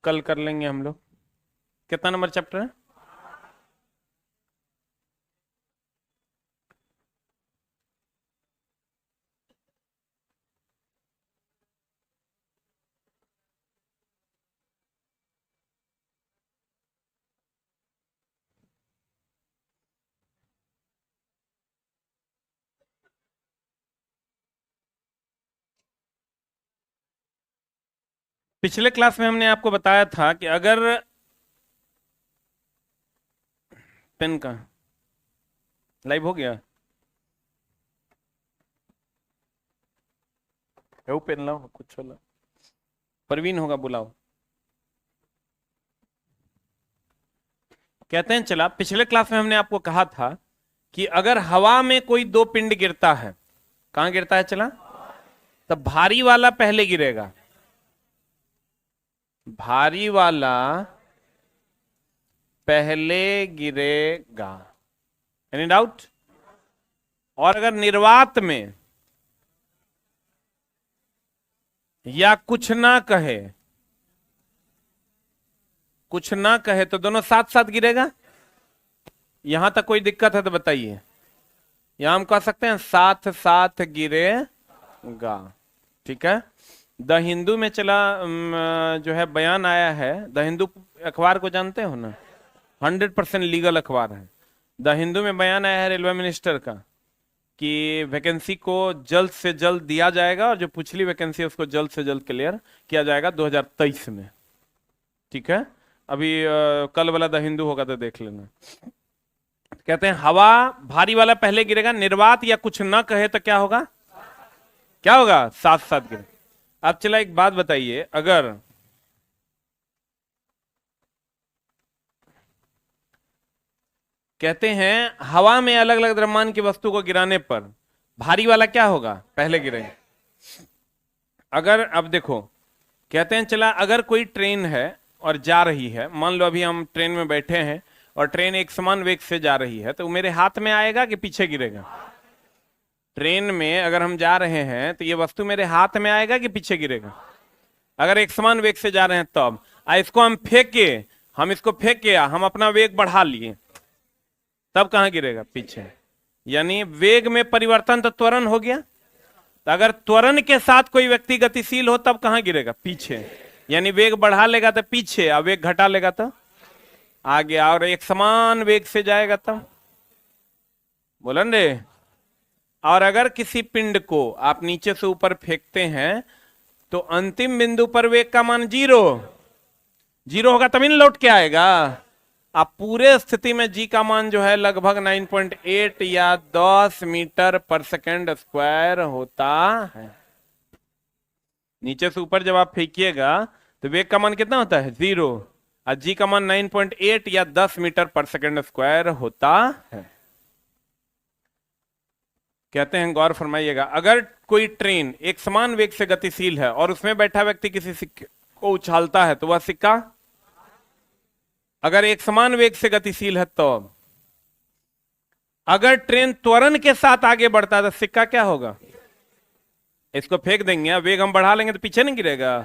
कल कर लेंगे हम लोग। कितना नंबर चैप्टर है? पिछले क्लास में हमने आपको बताया था कि अगर पेन का लाइव हो गया, वो पेन लाओ, कुछ लाओ, परवीन होगा बुलाओ। कहते हैं चला, पिछले क्लास में हमने आपको कहा था कि अगर हवा में कोई दो पिंड गिरता है, कहां गिरता है चला, तब भारी वाला पहले गिरेगा, भारी वाला पहले गिरेगा। Any doubt? और अगर निर्वात में या कुछ ना कहे, कुछ ना कहे तो दोनों साथ साथ गिरेगा। यहां तक कोई दिक्कत है तो बताइए। यहां हम कह सकते हैं साथ साथ गिरेगा। ठीक है। द हिंदू में चला जो है बयान आया है। द हिंदू अखबार को जानते हो ना, 100% लीगल अखबार है। द हिंदू में बयान आया है रेलवे मिनिस्टर का कि वैकेंसी को जल्द से जल्द दिया जाएगा और जो पिछली वैकेंसी है उसको जल्द से जल्द क्लियर किया जाएगा 2023 में। ठीक है। अभी कल वाला द हिंदू होगा तो देख लेना। कहते हैं हवा भारी वाला पहले गिरेगा, निर्वात या कुछ न कहे तो क्या होगा, क्या होगा, साथ साथ गिरे। अब चला एक बात बताइए, अगर कहते हैं हवा में अलग अलग द्रव्यमान की वस्तु को गिराने पर भारी वाला क्या होगा, पहले गिरेगा। अगर अब देखो, कहते हैं चला अगर कोई ट्रेन है और जा रही है, मान लो अभी हम ट्रेन में बैठे हैं और ट्रेन एक समान वेग से जा रही है, तो मेरे हाथ में आएगा कि पीछे गिरेगा? ट्रेन में अगर हम जा रहे हैं तो ये वस्तु मेरे हाथ में आएगा कि पीछे गिरेगा? अगर एक समान वेग से जा रहे हैं तब इसको हम फेंके, हम इसको फेंके, हम अपना वेग बढ़ा लिए, तब कहां गिरेगा, पीछे। यानी वेग में परिवर्तन तो त्वरण हो गया। तो अगर त्वरण के साथ कोई व्यक्ति गतिशील हो तब कहां गिरेगा, पीछे। यानी वेग बढ़ा लेगा तो पीछे, और वेग घटा लेगा तो आगे, और एक समान वेग से जाएगा तब, बोलन रे। और अगर किसी पिंड को आप नीचे से ऊपर फेंकते हैं तो अंतिम बिंदु पर वेग का मान जीरो होगा, तभी लौट के आएगा। आप पूरे स्थिति में जी का मान जो है लगभग 9.8 या 10 मीटर पर सेकेंड स्क्वायर होता है। नीचे से ऊपर जब आप फेंकिएगा तो वेग का मान कितना होता है, 0, और जी का मान 9.8 या 10 मीटर पर सेकेंड स्क्वायर होता है। कहते हैं गौर फरमाइएगा, अगर कोई ट्रेन एक समान वेग से गतिशील है और उसमें बैठा व्यक्ति किसी सिक्के को उछालता है तो वह सिक्का, अगर एक समान वेग से गतिशील है तो, अगर ट्रेन त्वरण के साथ आगे बढ़ता है तो सिक्का क्या होगा, इसको फेंक देंगे, वेग हम बढ़ा लेंगे तो पीछे नहीं गिरेगा।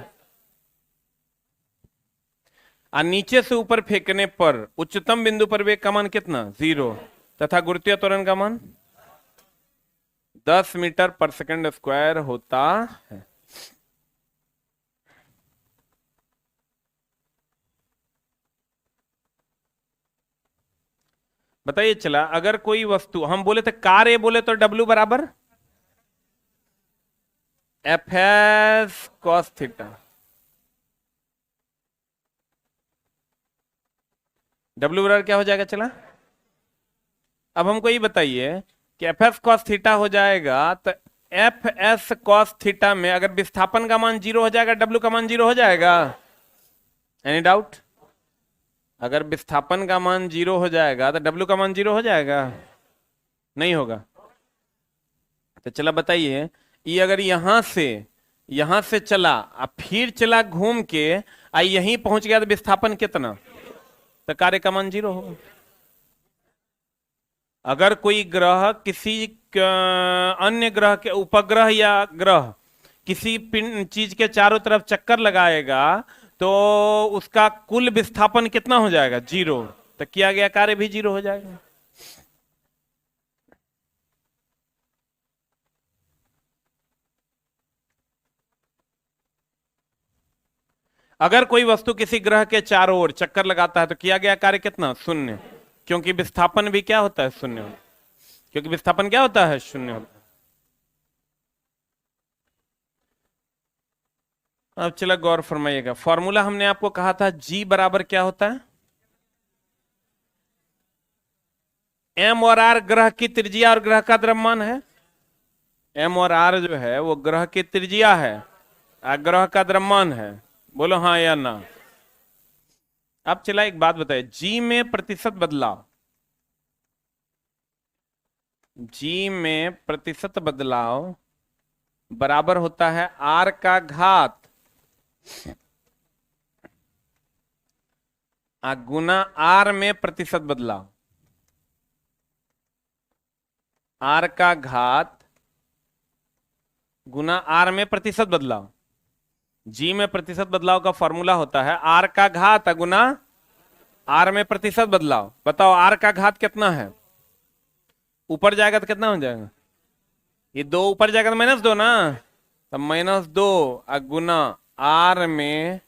और नीचे से ऊपर फेंकने पर उच्चतम बिंदु पर वेग का मान कितना, 0, तथा गुरुत्वीय त्वरण का मान 10 मीटर पर सेकंड स्क्वायर होता है। बताइए चला, अगर कोई वस्तु, हम बोले थे कार ए बोले तो W बराबर Fs cos थीटा, W बराबर क्या हो जाएगा चला। अब हमको ये बताइए कि Fs cos थीटा हो जाएगा, तो Fs cos थीटा में अगर विस्थापन का मान 0 हो जाएगा, W का मान 0 हो जाएगा। Any doubt? अगर विस्थापन का मान 0 हो जाएगा तो W का मान 0 हो जाएगा, नहीं होगा। तो चला बताइए, ये अगर यहां से चला, अब फिर चला घूम के यहीं पहुंच गया तो विस्थापन कितना, तो कार्य का मान 0 होगा। अगर कोई ग्रह किसी अन्य ग्रह के उपग्रह या ग्रह किसी चीज के चारों तरफ चक्कर लगाएगा तो उसका कुल विस्थापन कितना हो जाएगा? 0। तो किया गया कार्य भी 0 हो जाएगा। अगर कोई वस्तु किसी ग्रह के चारों ओर चक्कर लगाता है तो किया गया कार्य कितना? 0, क्योंकि विस्थापन भी क्या होता है? 0 होता है। क्योंकि विस्थापन क्या होता है? 0 होता है। अब चला गौर फरमाइएगा, फॉर्मूला हमने आपको कहा था G बराबर क्या होता है? M और R ग्रह की त्रिज्या और ग्रह का द्रव्यमान है। M और R जो है वो ग्रह की त्रिज्या है और ग्रह का द्रव्यमान है। बोलो हाँ या ना। अब चला एक बात बताइए, G में प्रतिशत बदलाव, G में प्रतिशत बदलाव बराबर होता है R का घात गुना R में प्रतिशत बदलाव, R का घात गुना R में प्रतिशत बदलाव। G में प्रतिशत बदलाव का फॉर्मूला होता है R का घात गुना R में प्रतिशत बदलाव। बताओ R का घात कितना है? ऊपर जाएगा तो कितना हो जाएगा? ये 2 ऊपर जाएगा तो -2 ना, तो -2 गुना R में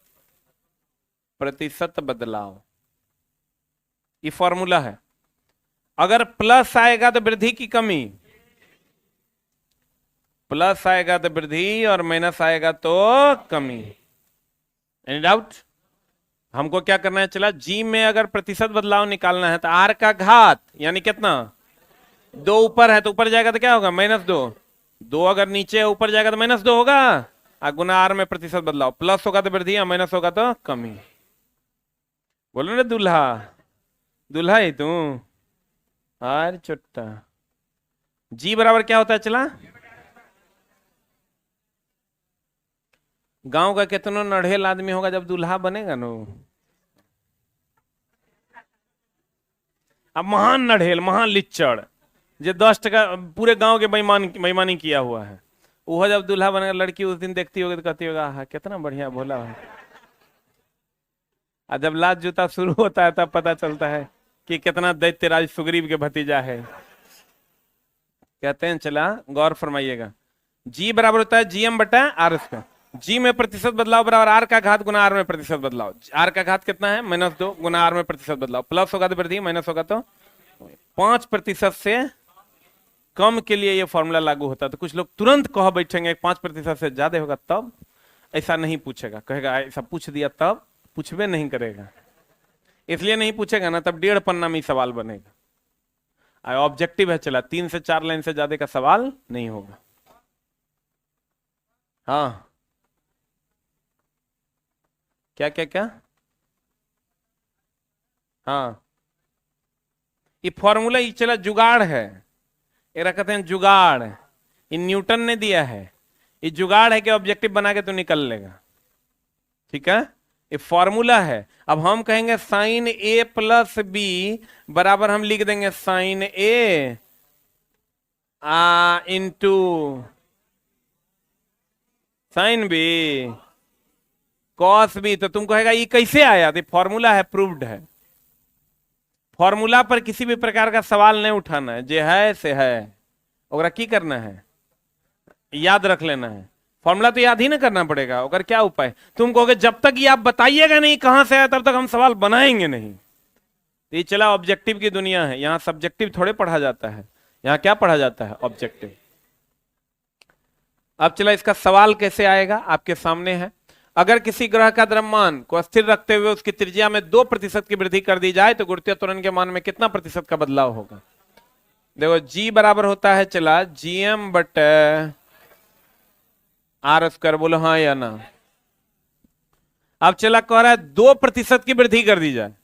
प्रतिशत बदलाव, ये फॉर्मूला है। अगर प्लस आएगा तो वृद्धि की कमी, प्लस आएगा तो वृद्धि और माइनस आएगा तो कमी। Any doubt? हमको क्या करना है? चला G में अगर प्रतिशत बदलाव निकालना है तो R का घात यानी कितना? 2 ऊपर है तो ऊपर जाएगा तो क्या होगा? -2। 2 अगर नीचे है ऊपर जाएगा तो -2 होगा गुना R में प्रतिशत बदलाव। प्लस होगा तो वृद्धि, माइनस होगा तो कमी। बोलो ना दूल्हा, दूल्हा ही तू। अरे चुट्टा। G बराबर क्या होता है? चला गांव का कितना नढ़ेल आदमी होगा जब दूल्हा बनेगा नो, अब महान नढ़ेल, महान लिच्चड़, जो 10% पूरे गांव के बेईमानी किया हुआ है, वो जब दूल्हा बनेगा, लड़की उस दिन देखती होगी तो कहती होगा हाँ कितना बढ़िया भोला है। और जब लात जूता शुरू होता है तब पता चलता है कि कितना दैत्यराज सुग्रीव के भतीजा है। कहते हैं, चला गौर फरमाइएगा, G बराबर होता है GM बटा R स्क्वायर। G में प्रतिशत बदलाव बराबर R का घात गुना R में प्रतिशत बदलाव। R का घात कितना है? -2 गुना R में प्रतिशत बदलाव। प्लस होगा तो वृद्धि, माइनस होगा तो 5% से कम के लिए ये फॉर्मूला लागू होता है। तो कुछ लोग तुरंत कह बैठेंगे 5% से ज्यादा होगा तब। ऐसा नहीं पूछेगा, कहेगा ऐसा पूछ दिया तब, पूछबे नहीं करेगा। इसलिए नहीं पूछेगा ना, तब 1.5 पन्ना में सवाल बनेगा। ऑब्जेक्टिव है, चला 3 से 4 लाइन से ज्यादा का सवाल नहीं होगा। हाँ क्या क्या क्या? हाँ ये फॉर्मूला, ये चला जुगाड़ है, ये कहते हैं जुगाड़, ये न्यूटन ने दिया है। ये जुगाड़ है कि ऑब्जेक्टिव बना के तो निकल लेगा। ठीक है, ये फॉर्मूला है। अब हम कहेंगे साइन A प्लस B बराबर, हम लिख देंगे sine A into sine B cos B। तो तुम कहेगा ये कैसे आया? तो फॉर्मूला है, प्रूव्ड है। फॉर्मूला पर किसी भी प्रकार का सवाल नहीं उठाना है, जे है से है, ओकरा की करना है? याद रख लेना है। फॉर्मूला तो याद ही ना करना पड़ेगा, ओकर क्या उपाय? तुम कहोगे जब तक ये आप बताइएगा नहीं कहां से आया तब तक हम सवाल बनाएंगे नहीं। तो ये चला ऑब्जेक्टिव की दुनिया है, यहां सब्जेक्टिव थोड़े पढ़ा जाता है, यहां क्या पढ़ा जाता है? ऑब्जेक्टिव। अब चला इसका सवाल कैसे आएगा, आपके सामने है। अगर किसी ग्रह का द्रव्यमान को स्थिर रखते हुए उसकी त्रिज्या में 2% की वृद्धि कर दी जाए तो गुरुत्वीय त्वरण के मान में कितना प्रतिशत का बदलाव होगा? देखो G बराबर होता है, चला GM बटे R स्क्वायर। बोलो हाँ या ना। अब चला कह रहा है 2% की वृद्धि कर दी जाए,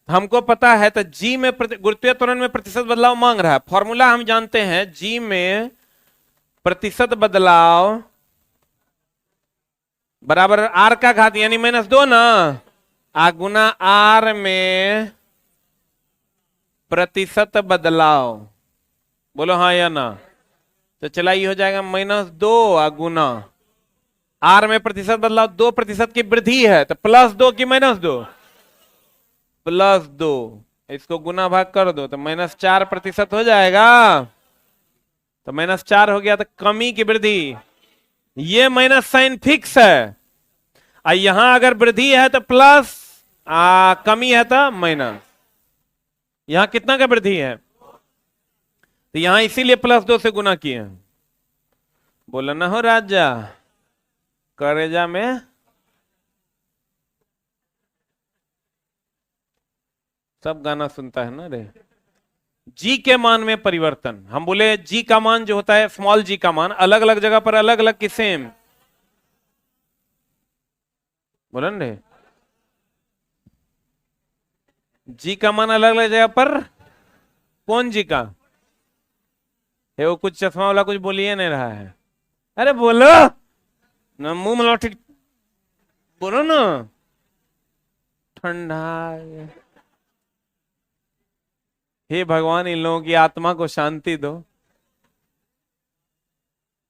हमको पता है तो G में गुरुत्वीय त्वरण में प्रतिशत बदलाव मांग रहा है। फॉर्मूला हम जानते हैं, G में प्रतिशत बदलाव बराबर R का घात यानी -2 ना गुना R में प्रतिशत बदलाव। बोलो हाँ या ना। तो चला ये हो जाएगा -2 गुना आर में प्रतिशत बदलाव, 2% की वृद्धि है तो +2 की -2, +2, इसको गुना भाग कर दो तो -4% हो जाएगा। तो -4 हो गया तो कमी की वृद्धि, ये माइनस साइन फिक्स है। यहां अगर वृद्धि है तो प्लस, कमी है तो माइनस। यहां कितना का वृद्धि है तो यहां इसीलिए +2 से गुना किए हैं। बोला ना हो राजा, करेजा में सब गाना सुनता है ना रे। जी के मान में परिवर्तन, हम बोले जी का मान जो होता है, स्मॉल जी का मान अलग अलग जगह पर अलग अलग कि सेम, बोला रे। जी का मान अलग अलग जगह पर, कौन जी का है? वो कुछ चश्मा वाला कुछ बोलिए नहीं रहा है। अरे बोलो ना, मुंह में लौटी, बोलो ना। ठंडा, हे भगवान इन लोगों की आत्मा को शांति दो।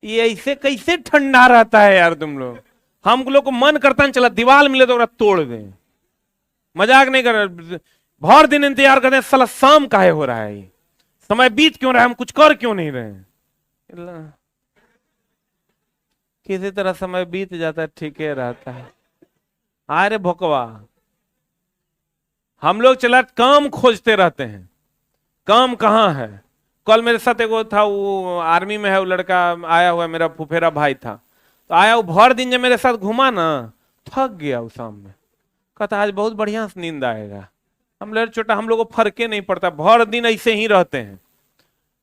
ये ऐसे कैसे ठंडा रहता है यार तुम लोग? हम लोग को मन करता है चला दीवार मिले तो तोड़ दें। मजाक नहीं कर रहे, भर दिन इंतजार करते हैं, साला शाम काहे हो रहा है, समय बीत क्यों रहा है, हम कुछ कर क्यों नहीं रहे? किसी तरह समय बीत जाता है, ठीक है रहता है। अरे भोकवा, हम लोग चला काम खोजते रहते हैं, काम कहाँ है? कल मेरे साथ एगो था, वो आर्मी में है, वो लड़का आया हुआ, मेरा फुफेरा भाई था, तो आया वो भर दिन जब मेरे साथ घुमा ना, थक गया वो शाम में, कहता आज बहुत बढ़िया से नींद आएगा। हम लोग छोटा, हम लोग को फर्क नहीं पड़ता, भर दिन ऐसे ही रहते हैं,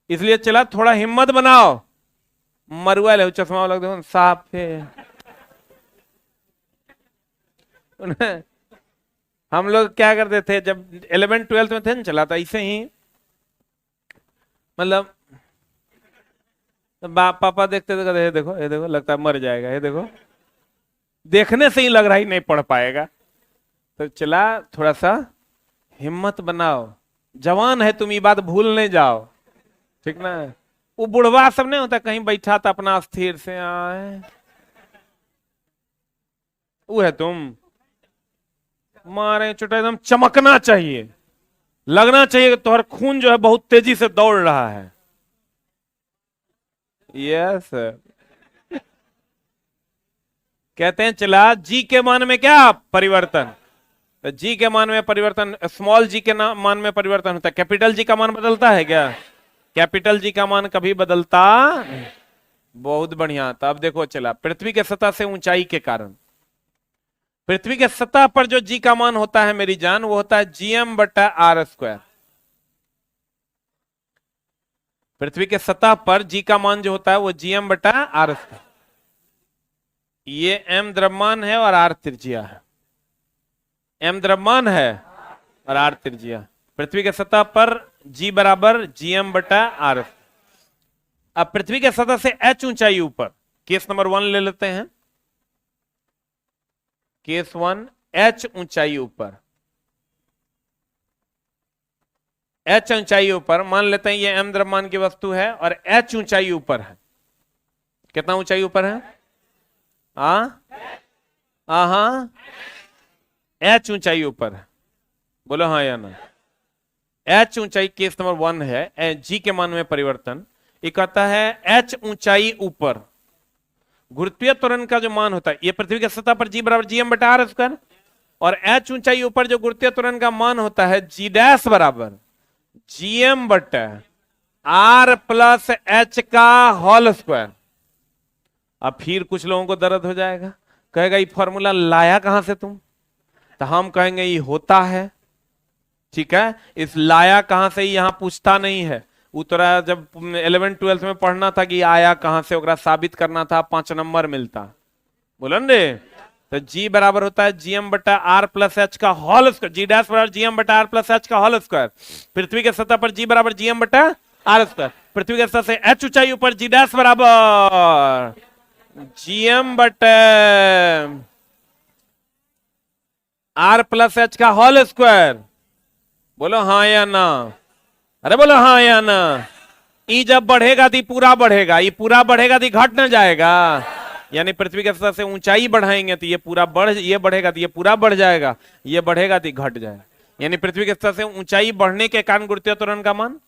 इसलिए चला थोड़ा हिम्मत बनाओ। मरुआ ले चश्मा वाला देखो साफ है। हम लोग क्या करते थे जब 11th-12th में थे ना, चला था ऐसे ही, मतलब पापा देखते थे, कहते ये देखो ये देखो, लगता है मर जाएगा, ये देखो, देखने से ही लग रहा ही नहीं पढ़ पाएगा। तो चला थोड़ा सा हिम्मत बनाओ, जवान है तुम, ये बात भूल नहीं जाओ, ठीक ना? वो बुढ़वा सब नहीं होता, कहीं बैठा था अपना स्थिर से आए, वो है तुम। मारे चुटा एकदम चमकना चाहिए, लगना चाहिए कि तुम्हारा खून जो है बहुत तेजी से दौड़ रहा है। यस, कहते हैं चला जी के मान में क्या परिवर्तन, तो जी के मान में परिवर्तन, स्मॉल जी के मान में परिवर्तन होता है। कैपिटल जी का मान बदलता है क्या? कैपिटल जी का मान कभी बदलता नहीं। बहुत बढ़िया। तो अब देखो चला, पृथ्वी के सतह से ऊंचाई के कारण, पृथ्वी के सतह पर जो जी का मान होता है मेरी जान, वो होता है GM/r²। पृथ्वी के सतह पर जी का मान जो होता है वो GM/r²। ये m द्रव्यमान है और r त्रिज्या है, m द्रव्यमान है और r त्रिज्या। पृथ्वी के सतह पर g बराबर GM/r। अब पृथ्वी के सतह से h ऊंचाई ऊपर, केस नंबर 1 ले लेते हैं, केस 1, h ऊंचाई ऊपर, h ऊंचाई ऊपर मान लेते हैं ये m द्रव्यमान की वस्तु है और h ऊंचाई ऊपर है। कितना ऊंचाई ऊपर है? हाँ, h ऊंचाई ऊपर है, बोलो हाँ या ना? h ऊंचाई केस नंबर 1 है, g के मान में परिवर्तन। ये कहता है h ऊंचाई ऊपर गुरुत्वीय त्वरण का जो मान होता है, ये पृथ्वी के सतह पर g बराबर GM/r², और h ऊंचाई ऊपर जो गुरुत्वीय त्वरण का मान होता है g' बराबर GM/r+h²। अब फिर कुछ लोगों को दर्द हो जाएगा, कहेगा ये फॉर्मूला लाया कहां से तुम? तो हम कहेंगे ये होता है, ठीक है, इस लाया कहां से ही यहां पूछता नहीं है। उतरा जब 11th-12th में पढ़ना था कि आया कहां से, ओकरा साबित करना था, 5 नंबर मिलता, बोलन रे। तो g बराबर होता है GM/r+h का होल स्क्वायर, g' बराबर GM/r+h का होल स्क्वायर। पृथ्वी के सतह पर g बराबर GM/r², पृथ्वी के सतह से h ऊंचाई ऊपर g' बराबर GM/r+h का होल स्क्वायर। बोलो हाँ या ना? अरे बोलो हाँ या ना? ई जब बढ़ेगा तो पूरा बढ़ेगा, ये पूरा बढ़ेगा तो घट ना जाएगा। यानी पृथ्वी की सतह से ऊंचाई बढ़ाएंगे तो ये पूरा ये बढ़ेगा तो ये पूरा बढ़ जाएगा, ये बढ़ेगा तो घट जाएगा। यानी पृथ्वी की सतह से ऊंचाई बढ़ने के कारण गुरुत्वीय त्वरण का मान,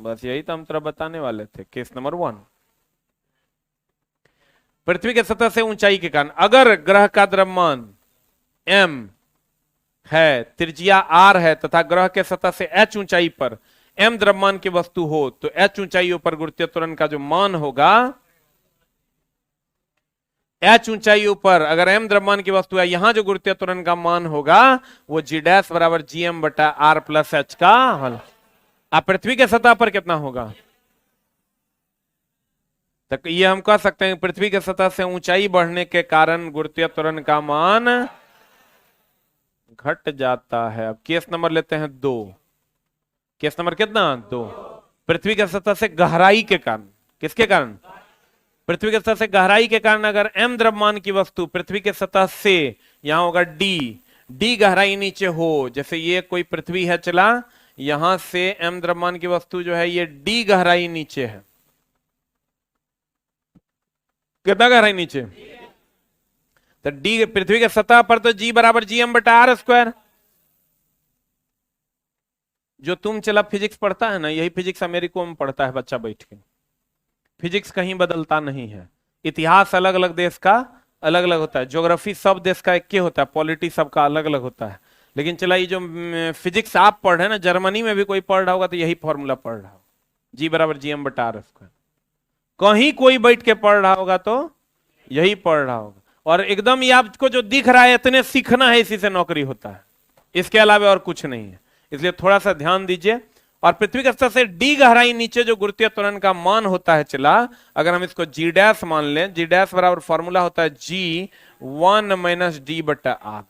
बस यही तो हम तरह बताने वाले थे। केस नंबर 1, पृथ्वी के सतह से ऊंचाई के कारण अगर ग्रह का द्रव्यमान m है, त्रिज्या r है तथा ग्रह के सतह से h ऊंचाई पर m द्रव्यमान की वस्तु हो तो h ऊंचाइयों पर गुरुत्वीय त्वरण का जो मान होगा, h ऊंचाइयों पर अगर m द्रव्यमान की वस्तु है, यहां जो गुरुत्वीय त्वरण का मान होगा वो g डैश बराबर gm बटा r प्लस h का हल। अब पृथ्वी के सतह पर कितना होगा, तो ये हम कह सकते हैं पृथ्वी के सतह से ऊंचाई बढ़ने के कारण गुरुत्वीय त्वरण का मान घट जाता है। अब केस नंबर लेते हैं 2। केस नंबर कितना, 2। पृथ्वी के सतह से गहराई के कारण, किसके कारण, पृथ्वी के सतह से गहराई के कारण अगर m द्रव्यमान की वस्तु पृथ्वी के सतह से, यहां होगा d गहराई नीचे हो, जैसे ये कोई पृथ्वी है चला, यहां से m द्रव्यमान की वस्तु जो है ये d गहराई नीचे है, कितना गहराई नीचे, तो d पृथ्वी के सतह पर तो g बराबर gm बटा r स्क्वायर। जो तुम चला फिजिक्स पढ़ता है ना, यही फिजिक्स अमेरिका में पढ़ता है बच्चा बैठ के। फिजिक्स कहीं बदलता नहीं है। इतिहास अलग अलग देश का अलग अलग होता है, ज्योग्राफी सब देश का एक के होता है, पॉलिटी सबका अलग अलग होता है। लेकिन चला ये जो फिजिक्स आप पढ़ रहे हैं ना, जर्मनी में भी कोई पढ़ रहा होगा तो यही फॉर्मूला पढ़ रहा होगा, जी बराबर gm बटा आर स्क्वायर। कहीं कोई बैठ के पढ़ रहा होगा तो यही पढ़ रहा होगा। और एकदम ये आपको जो दिख रहा है इतने सीखना है, इसी से नौकरी होता है, इसके अलावा और कुछ नहीं है। इसलिए थोड़ा सा ध्यान दीजिए। और पृथ्वी के स्तर से d गहराई नीचे जो गुरुत्वीय त्वरण का मान होता है चला, अगर हम इसको g डैश मान लें, g डैश बराबर फॉर्मूला होता है g 1 माइनस d बटा आर।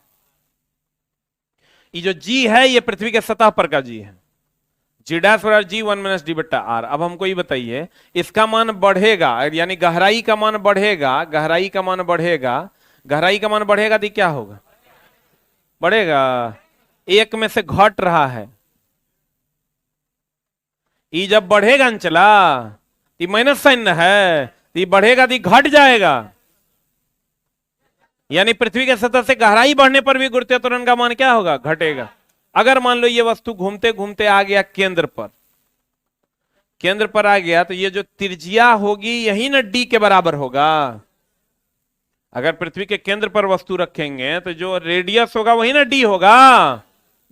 ये जो g है ये पृथ्वी के सतह पर का g है, g डैश बराबर g 1 माइनस d बटा आर। अब हमको ये बताइए, इसका मान बढ़ेगा यानी गहराई का मान बढ़ेगा, गहराई का मान बढ़ेगा, गहराई का मान बढ़ेगा तो क्या होगा, बढ़ेगा, एक में से घट रहा है। ये जब बढ़ेगा न चला, ये माइनस साइन है, ये बढ़ेगा तो घट जाएगा। यानी पृथ्वी के सतह से गहराई बढ़ने पर भी गुरुत्वीय त्वरण का मान क्या होगा, घटेगा। अगर मान लो ये वस्तु घूमते घूमते आ गया केंद्र पर, केंद्र पर आ गया तो ये जो त्रिज्या होगी यही ना d के बराबर होगा। अगर पृथ्वी के केंद्र पर वस्तु रखेंगे तो जो रेडियस होगा वही ना d होगा,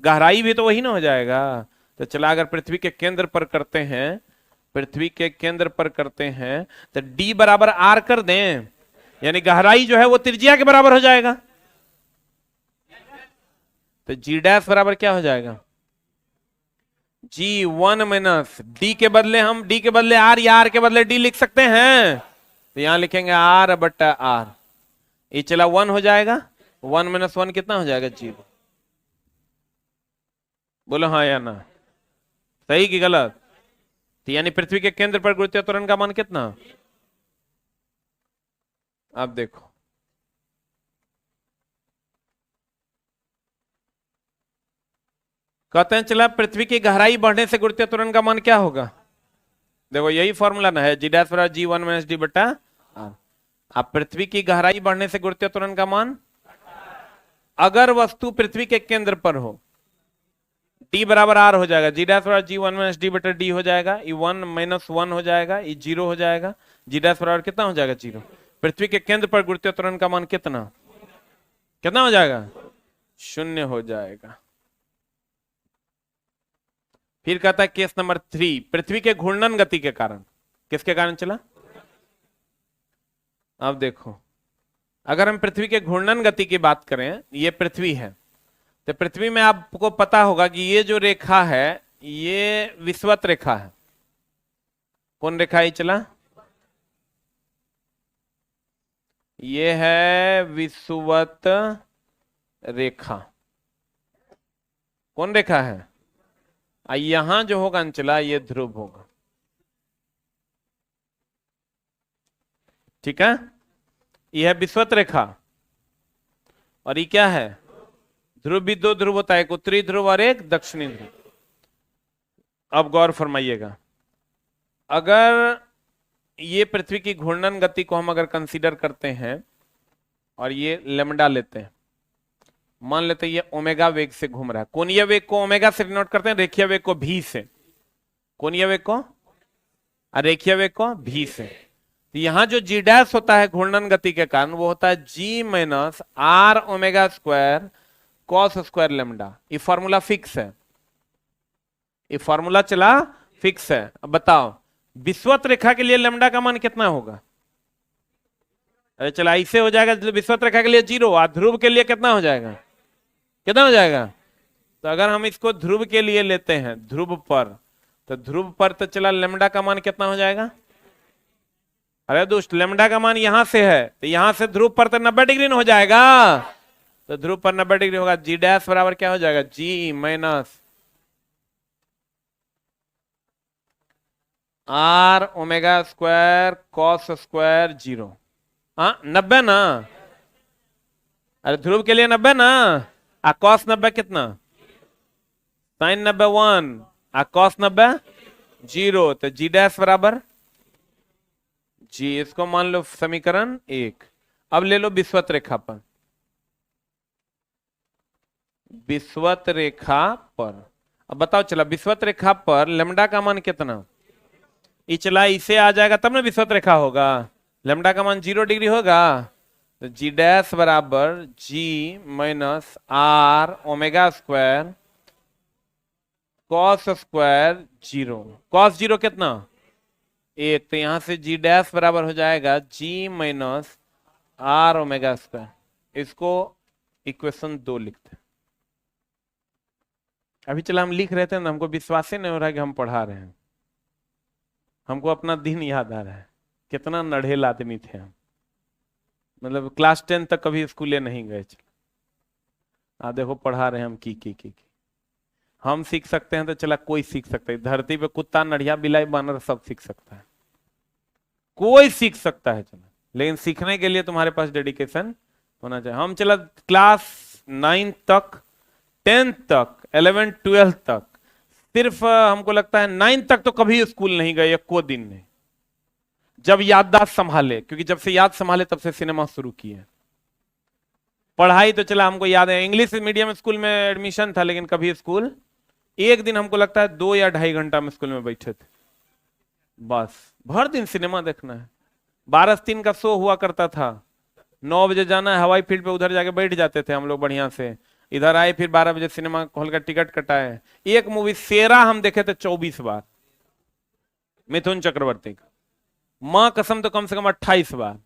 गहराई भी तो वही ना हो जाएगा। तो चला अगर पृथ्वी के केंद्र पर करते हैं, पृथ्वी के केंद्र पर करते हैं तो d बराबर r कर दें, यानी गहराई जो है वो त्रिज्या के बराबर हो जाएगा। तो g डैश बराबर क्या हो जाएगा, g 1 माइनस d के बदले हम d के बदले r या r के बदले d लिख सकते हैं, तो यहां लिखेंगे r बट्टा r। ये चला 1 हो जाएगा, 1 माइनस 1 कितना हो जाएगा, 0। बोलो हाँ या ना, सही कि गलत। तो यानी पृथ्वी के केंद्र पर गुरुत्वीय त्वरण का मान कितना, आप देखो कहते हैं चला पृथ्वी की गहराई बढ़ने से गुरुत्वीय त्वरण का मान क्या होगा, देखो यही फॉर्मूला ना है, जी डैश बराबर जी 1 माइनस डी बटा आर। अब पृथ्वी की गहराई बढ़ने से गुरुत्वीय त्वरण का मान, अगर वस्तु पृथ्वी के केंद्र पर हो, टी बराबर आर हो जाएगा, जी डैश बराबर जी 1 माइनस डी बटा डी हो जाएगा, ये 1 माइनस 1 हो जाएगा, ये 0 हो जाएगा, जी डैश बराबर कितना हो जाएगा, 0। पृथ्वी के केंद्र पर गुरुत्वीय त्वरण का मान कितना, कितना हो जाएगा, 0 हो जाएगा। फिर कहता है केस नंबर 3, पृथ्वी के घूर्णन गति के कारण, किसके कारण चला, अब देखो अगर हम पृथ्वी के घूर्णन गति की बात करें, ये पृथ्वी है, तो पृथ्वी में आपको पता होगा कि ये जो रेखा है ये विषुवत रेखा है। कौन रेखा है चला, ये है विषुवत रेखा। कौन रेखा है, यहां जो होगा अंचला ये ध्रुव होगा, ठीक है। यह है विषुवत रेखा और ये क्या है, ध्रुव भी 2 ध्रुव होता है, एक उत्तरी ध्रुव और एक दक्षिणी ध्रुव। अब गौर फरमाइएगा, अगर ये पृथ्वी की घूर्णन गति को हम अगर कंसीडर करते हैं और ये लेमडा लेते हैं, मान लेते हैं ये ओमेगा वेग से घूम रहा है। कोणीय वेग को ओमेगा से डिनोट करते हैं, रेखीय वेग को भी से। कोणीय वेग को और रेखीय वेग को भी से। तो यहां जो जी डैश होता है घूर्णन गति के कारण, वो होता है G minus R omega square cos square lambda. ये फॉर्मूला फिक्स है, ये फॉर्मूला चला फिक्स है। अब बताओ विषुवत रेखा के लिए लेमडा का मान कितना होगा? अरे चला ऐसे हो जाएगा, विषुवत रेखा के लिए 0, और ध्रुव के लिए कितना हो जाएगा? कितना हो जाएगा? तो अगर हम इसको ध्रुव के लिए लेते हैं, ध्रुव पर, तो ध्रुव पर तो चला लेमडा का मान कितना हो जाएगा? अरे दोस्त लेमडा का मान यहां से है, तो यहां से ध्रुव पर तो 90 डिग्री हो जाएगा। तो ध्रुव पर 90 डिग्री होगा, जी डैश बराबर क्या हो जाएगा? G minus R omega square cos square 0। हाँ 90 ना? अरे ध्रुव के लिए 90 ना? आ कॉस 90 कितना? साइन 90 1, आ कॉस 90 0। तो जी डैश बराबर जी, इसको मान लो समीकरण 1। अब ले लो विषुवत रेखा पर, विषुवत रेखा पर। अब बताओ चला विषुवत रेखा पर लेमडा का मान कितना? ये चला इसे आ जाएगा तब ना विषुवत रेखा होगा। लेमडा का मान 0 डिग्री होगा, तो जी डैश बराबर G minus R omega square cos square 0। Cos 0 कितना? 1। तो यहां से जी डैश बराबर हो जाएगा G minus R omega square. इसको इक्वेशन 2 लिखते हैं। अभी चला हम लिख रहे थे ना, हमको विश्वास ही नहीं हो रहा है कि हम पढ़ा रहे हैं। हमको अपना दिन याद आ रहा है, कितना नढ़ेल आदमी थे हम। मतलब क्लास 10 तक कभी स्कूले नहीं गए। देखो पढ़ा रहे हैं हम की। हम सीख सकते हैं तो चला कोई सीख सकता है। धरती पे कुत्ता, नढ़िया, बिलाई, बानर सब सीख सकता है, कोई सीख सकता है। चला लेकिन सीखने के लिए तुम्हारे पास डेडिकेशन होना चाहिए। हम चला क्लास 9 तक, 10 तक, 11 12 तक, सिर्फ हमको लगता है 9 तक तो कभी स्कूल नहीं गए, को दिन नहीं। जब याददाश्त संभाले, क्योंकि जब से याद संभाले तब से सिनेमा शुरू किए। पढ़ाई तो चला हमको याद है, इंग्लिश मीडियम स्कूल में एडमिशन था, लेकिन कभी स्कूल एक दिन हमको लगता है 2 या 2.5 घंटा में स्कूल में बैठे थे, बस। भर दिन सिनेमा देखना है। 12:03 का शो हुआ करता था, 9 बजे जाना है हवाई फील्ड पे, उधर जाके बैठ जाते थे हम लोग बढ़िया से। इधर आए फिर 12 बजे सिनेमा हॉल का टिकट कटाए। एक मूवी शेरा हम देखे थे 24 बार, मिथुन चक्रवर्ती का। मां कसम तो कम से कम 28 बार।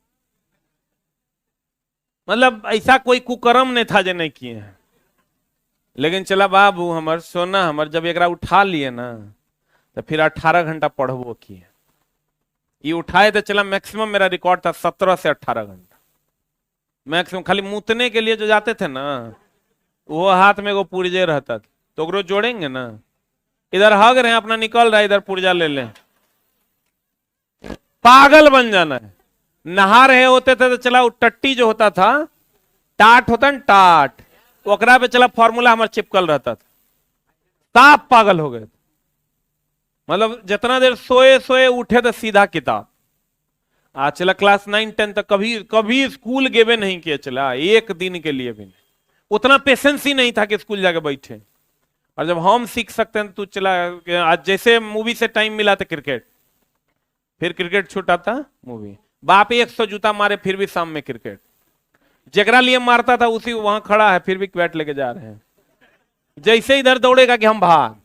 मतलब ऐसा कोई कुकर्म नहीं था जो नहीं किए हैं। लेकिन चला बाबू हमर सोना, हमर जब एक उठा लिए ना, तो फिर 18 घंटा पढ़बो किए। ये उठाए तो चला, मैक्सिमम मेरा रिकॉर्ड था 17 से 18 घंटा मैक्सिमम। खाली मूतने के लिए जो जाते थे ना, वो हाथ में वो पुर्जे रहता था, तो ओकरो जोड़ेंगे ना। इधर हग रहे हैं अपना, निकल रहा है, इधर पुर्जा ले लें। पागल बन जाना है। नहा रहे होते थे तो चला वो टट्टी जो होता था, टाट होता है टाट, ओकरा पे चला फॉर्मूला हमारा चिपकल रहता था। साफ पागल हो गए। मतलब जितना देर सोए सोए उठे तो सीधा किताब। आज चला क्लास 9 10 तक कभी स्कूल गेवे नहीं किया, चला एक दिन के लिए भी नहीं। उतना पेशेंस ही नहीं था कि स्कूल जाके बैठे। और जब हम सीख सकते हैं तो चला, आज जैसे मूवी से टाइम मिला था क्रिकेट, फिर क्रिकेट छूटा था मूवी। बाप 100 जूता मारे फिर भी शाम में क्रिकेट। जगरा लिए मारता था उसी वहां खड़ा है, फिर भी बैट लेके जा रहे हैं। जैसे इधर दौड़ेगा कि हम भाग।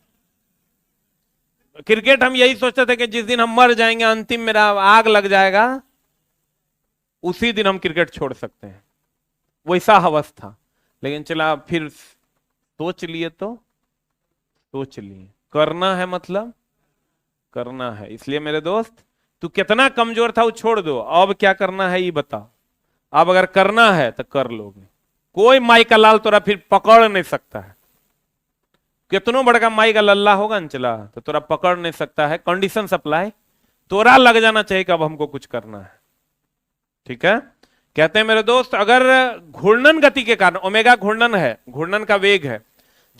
क्रिकेट हम यही सोचते थे कि जिस दिन हम मर जाएंगे, अंतिम मेरा आग लग जाएगा, उसी दिन हम क्रिकेट छोड़ सकते हैं, वैसा हवस था। लेकिन चला फिर सोच लिए तो सोच लिए, करना है मतलब करना है। इसलिए मेरे दोस्त, तू कितना कमजोर था वो छोड़ दो, अब क्या करना है ये बताओ। अब अगर करना है तो कर लोगे। कोई माई का लाल तोरा फिर पकड़ नहीं सकता है। कितनों बड़का माई का लल्ला होगा न चला, तो तोरा पकड़ नहीं सकता है। कंडीशन सप्लाई, तोरा लग जाना चाहिए कि अब हमको कुछ करना है। ठीक है। कहते हैं मेरे दोस्त, अगर घूर्णन गति के कारण, ओमेगा घूर्णन है, घूर्णन का वेग है,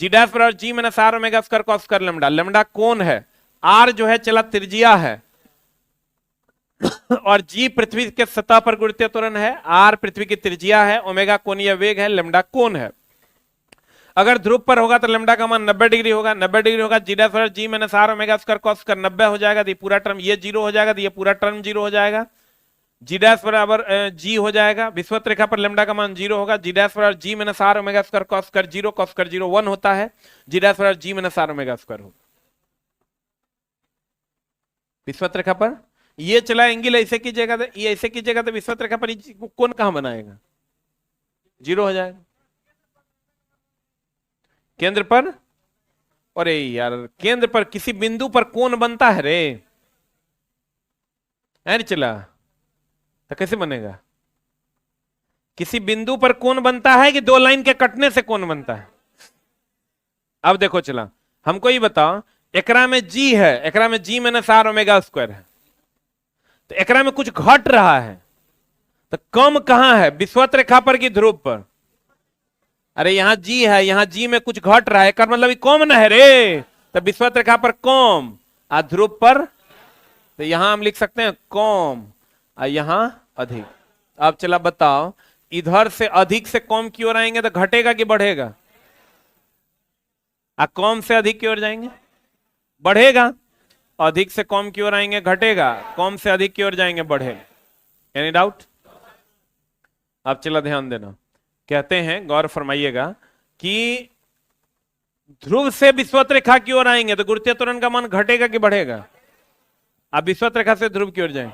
जी डैश बराबर G minus R omega square cos square lambda. Lambda कौन है? आर जो है चला त्रिज्या है, और जी पृथ्वी के सतह पर गुरुत्वीय त्वरण है, आर पृथ्वी की त्रिज्या है, ओमेगा कोणीय वेग है, लैम्डा कोण है। अगर ध्रुव पर होगा तो लैम्डा का मान 90 डिग्री होगा, 90 डिग्री होगा, जी डैश बराबर G minus R omega square cos square 90 हो जाएगा, तो ये पूरा टर्म ये जीरो हो जाएगा, तो ये पूरा टर्म जीरो हो जाएगा। जी डैश बराबर जी हो जाएगा, विषुवत रेखा पर लैम्डा का मान जीरो होगा, जी डैश बराबर G minus R omega square cos square zero 1 होता है, जी डैश बराबर G minus R omega square होगा। विषुवत रेखा पर ये चला एंगल ऐसे कीजिएगा, तो ये ऐसे कीजिएगा तो विषुवत रेखा पर कोण कहां बनाएगा, जीरो हो जाएगा। केंद्र पर, अरे यार केंद्र पर किसी बिंदु पर कोण बनता है रे, नहीं चला तो कैसे बनेगा? किसी बिंदु पर कोण बनता है कि दो लाइन के कटने से कोण बनता है? अब देखो चला, हमको ये बताओ, एकरा में जी है, एकरा में जी माइनस आर ओमेगा स्क्वायर है, तो एकरा में कुछ घट रहा है, तो कम कहां है, विषुवत रेखा पर कि ध्रुव पर? अरे यहां जी है, यहां जी में कुछ घट रहा है, कर मतलब कम न है रे, तो विषुवत रेखा पर कम, आ ध्रुव पर, तो यहां हम लिख सकते हैं कम, आ यहां अधिक। अब चला बताओ, इधर से अधिक से कम की ओर आएंगे तो घटेगा कि बढ़ेगा? आ कम से अधिक की ओर जाएंगे बढ़ेगा, अधिक से कम की ओर आएंगे घटेगा, कम से अधिक की ओर जाएंगे बढ़ेगा। Any doubt? अब चला ध्यान देना, कहते हैं गौर फरमाइएगा कि ध्रुव से विषुवत रेखा की ओर आएंगे तो गुरुत्वीय त्वरण का मान घटेगा कि बढ़ेगा? आप विषुवत रेखा से ध्रुव की ओर जाएं,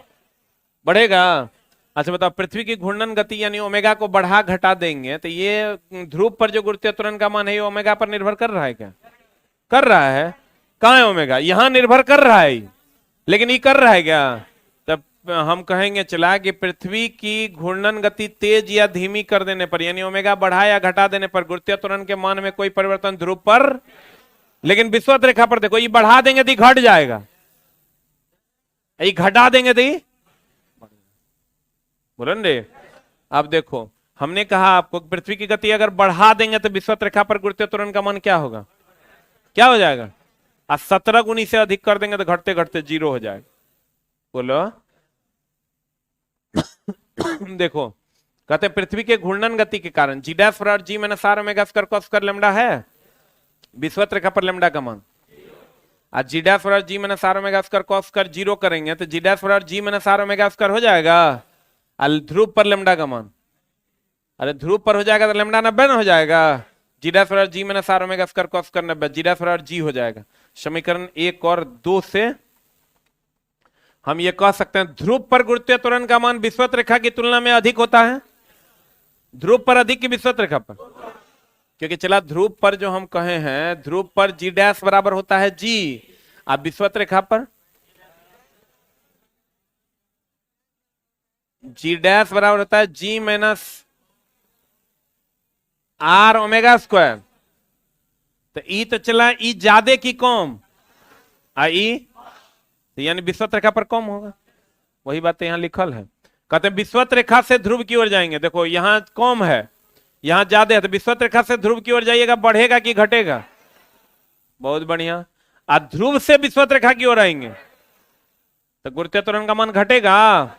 बढ़ेगा। अच्छा बताओ, पृथ्वी की घूर्णन गति यानी ओमेगा को बढ़ा घटा देंगे तो ये ध्रुव पर जो गुरुत्वीय त्वरण का मान है ये ओमेगा पर निर्भर कर रहा है क्या? कर रहा है। कहां है ओमेगा? यहां निर्भर कर रहा है, लेकिन ये कर रहा है क्या? तब हम कहेंगे चला कि पृथ्वी की घूर्णन गति तेज या धीमी कर देने पर, यानी ओमेगा बढ़ा या घटा देने पर गुरुत्वीय त्वरण के मान में कोई परिवर्तन ध्रुव पर, लेकिन विषुवत रेखा पर देखो, ये बढ़ा देंगे तो घट जाएगा, ये घटा देंगे तो बोलन रे। अब देखो, हमने कहा आपको पृथ्वी की गति अगर बढ़ा देंगे तो विषुवत रेखा पर गुरुत्वीय त्वरण का मान क्या होगा, क्या हो जाएगा? 17 गुनी से अधिक कर देंगे तो घटते घटते जीरो हो जाएगा। बोलो देखो, कहते पृथ्वी के घूर्णन गति के कारण जी डैश बराबर G minus R omega square cos square lambda है, विषुवत रेखा पर लैम्डा का मान, आज जी डैश बराबर G minus R omega square cos square zero करेंगे तो जी डैश बराबर G minus R omega square हो जाएगा। ध्रुव पर लैम्डा का मान, अरे ध्रुव पर हो जाएगा तो लैम्डा 90 ना हो जाएगा, जी डैश बराबर G minus R omega square cos square 90, G dash बराबर जी हो जाएगा। समीकरण 1 और 2 से हम ये कह सकते हैं ध्रुव पर गुरुत्वीय त्वरण का मान विषुवत रेखा की तुलना में अधिक होता है। ध्रुव पर अधिक की विषुवत रेखा पर? क्योंकि चला ध्रुव पर जो हम कहे हैं, ध्रुव पर जी डैश बराबर होता है जी, अब विषुवत रेखा पर जी डैश बराबर होता है G minus R omega square, तो ई तो चला ई ज्यादा की कम, आई तो यानी विषुवत रेखा पर कम होगा, वही बात यहां लिखल है। कहते हैं विषुवत रेखा से ध्रुव की ओर जाएंगे, देखो यहां कम है यहां ज्यादा है, तो विषुवत रेखा से ध्रुव की ओर जाइएगा, बढ़ेगा कि घटेगा? बहुत बढ़िया। आज ध्रुव से विषुवत रेखा की ओर आएंगे तो गुरुत्वीय त्वरण का मान घटेगा।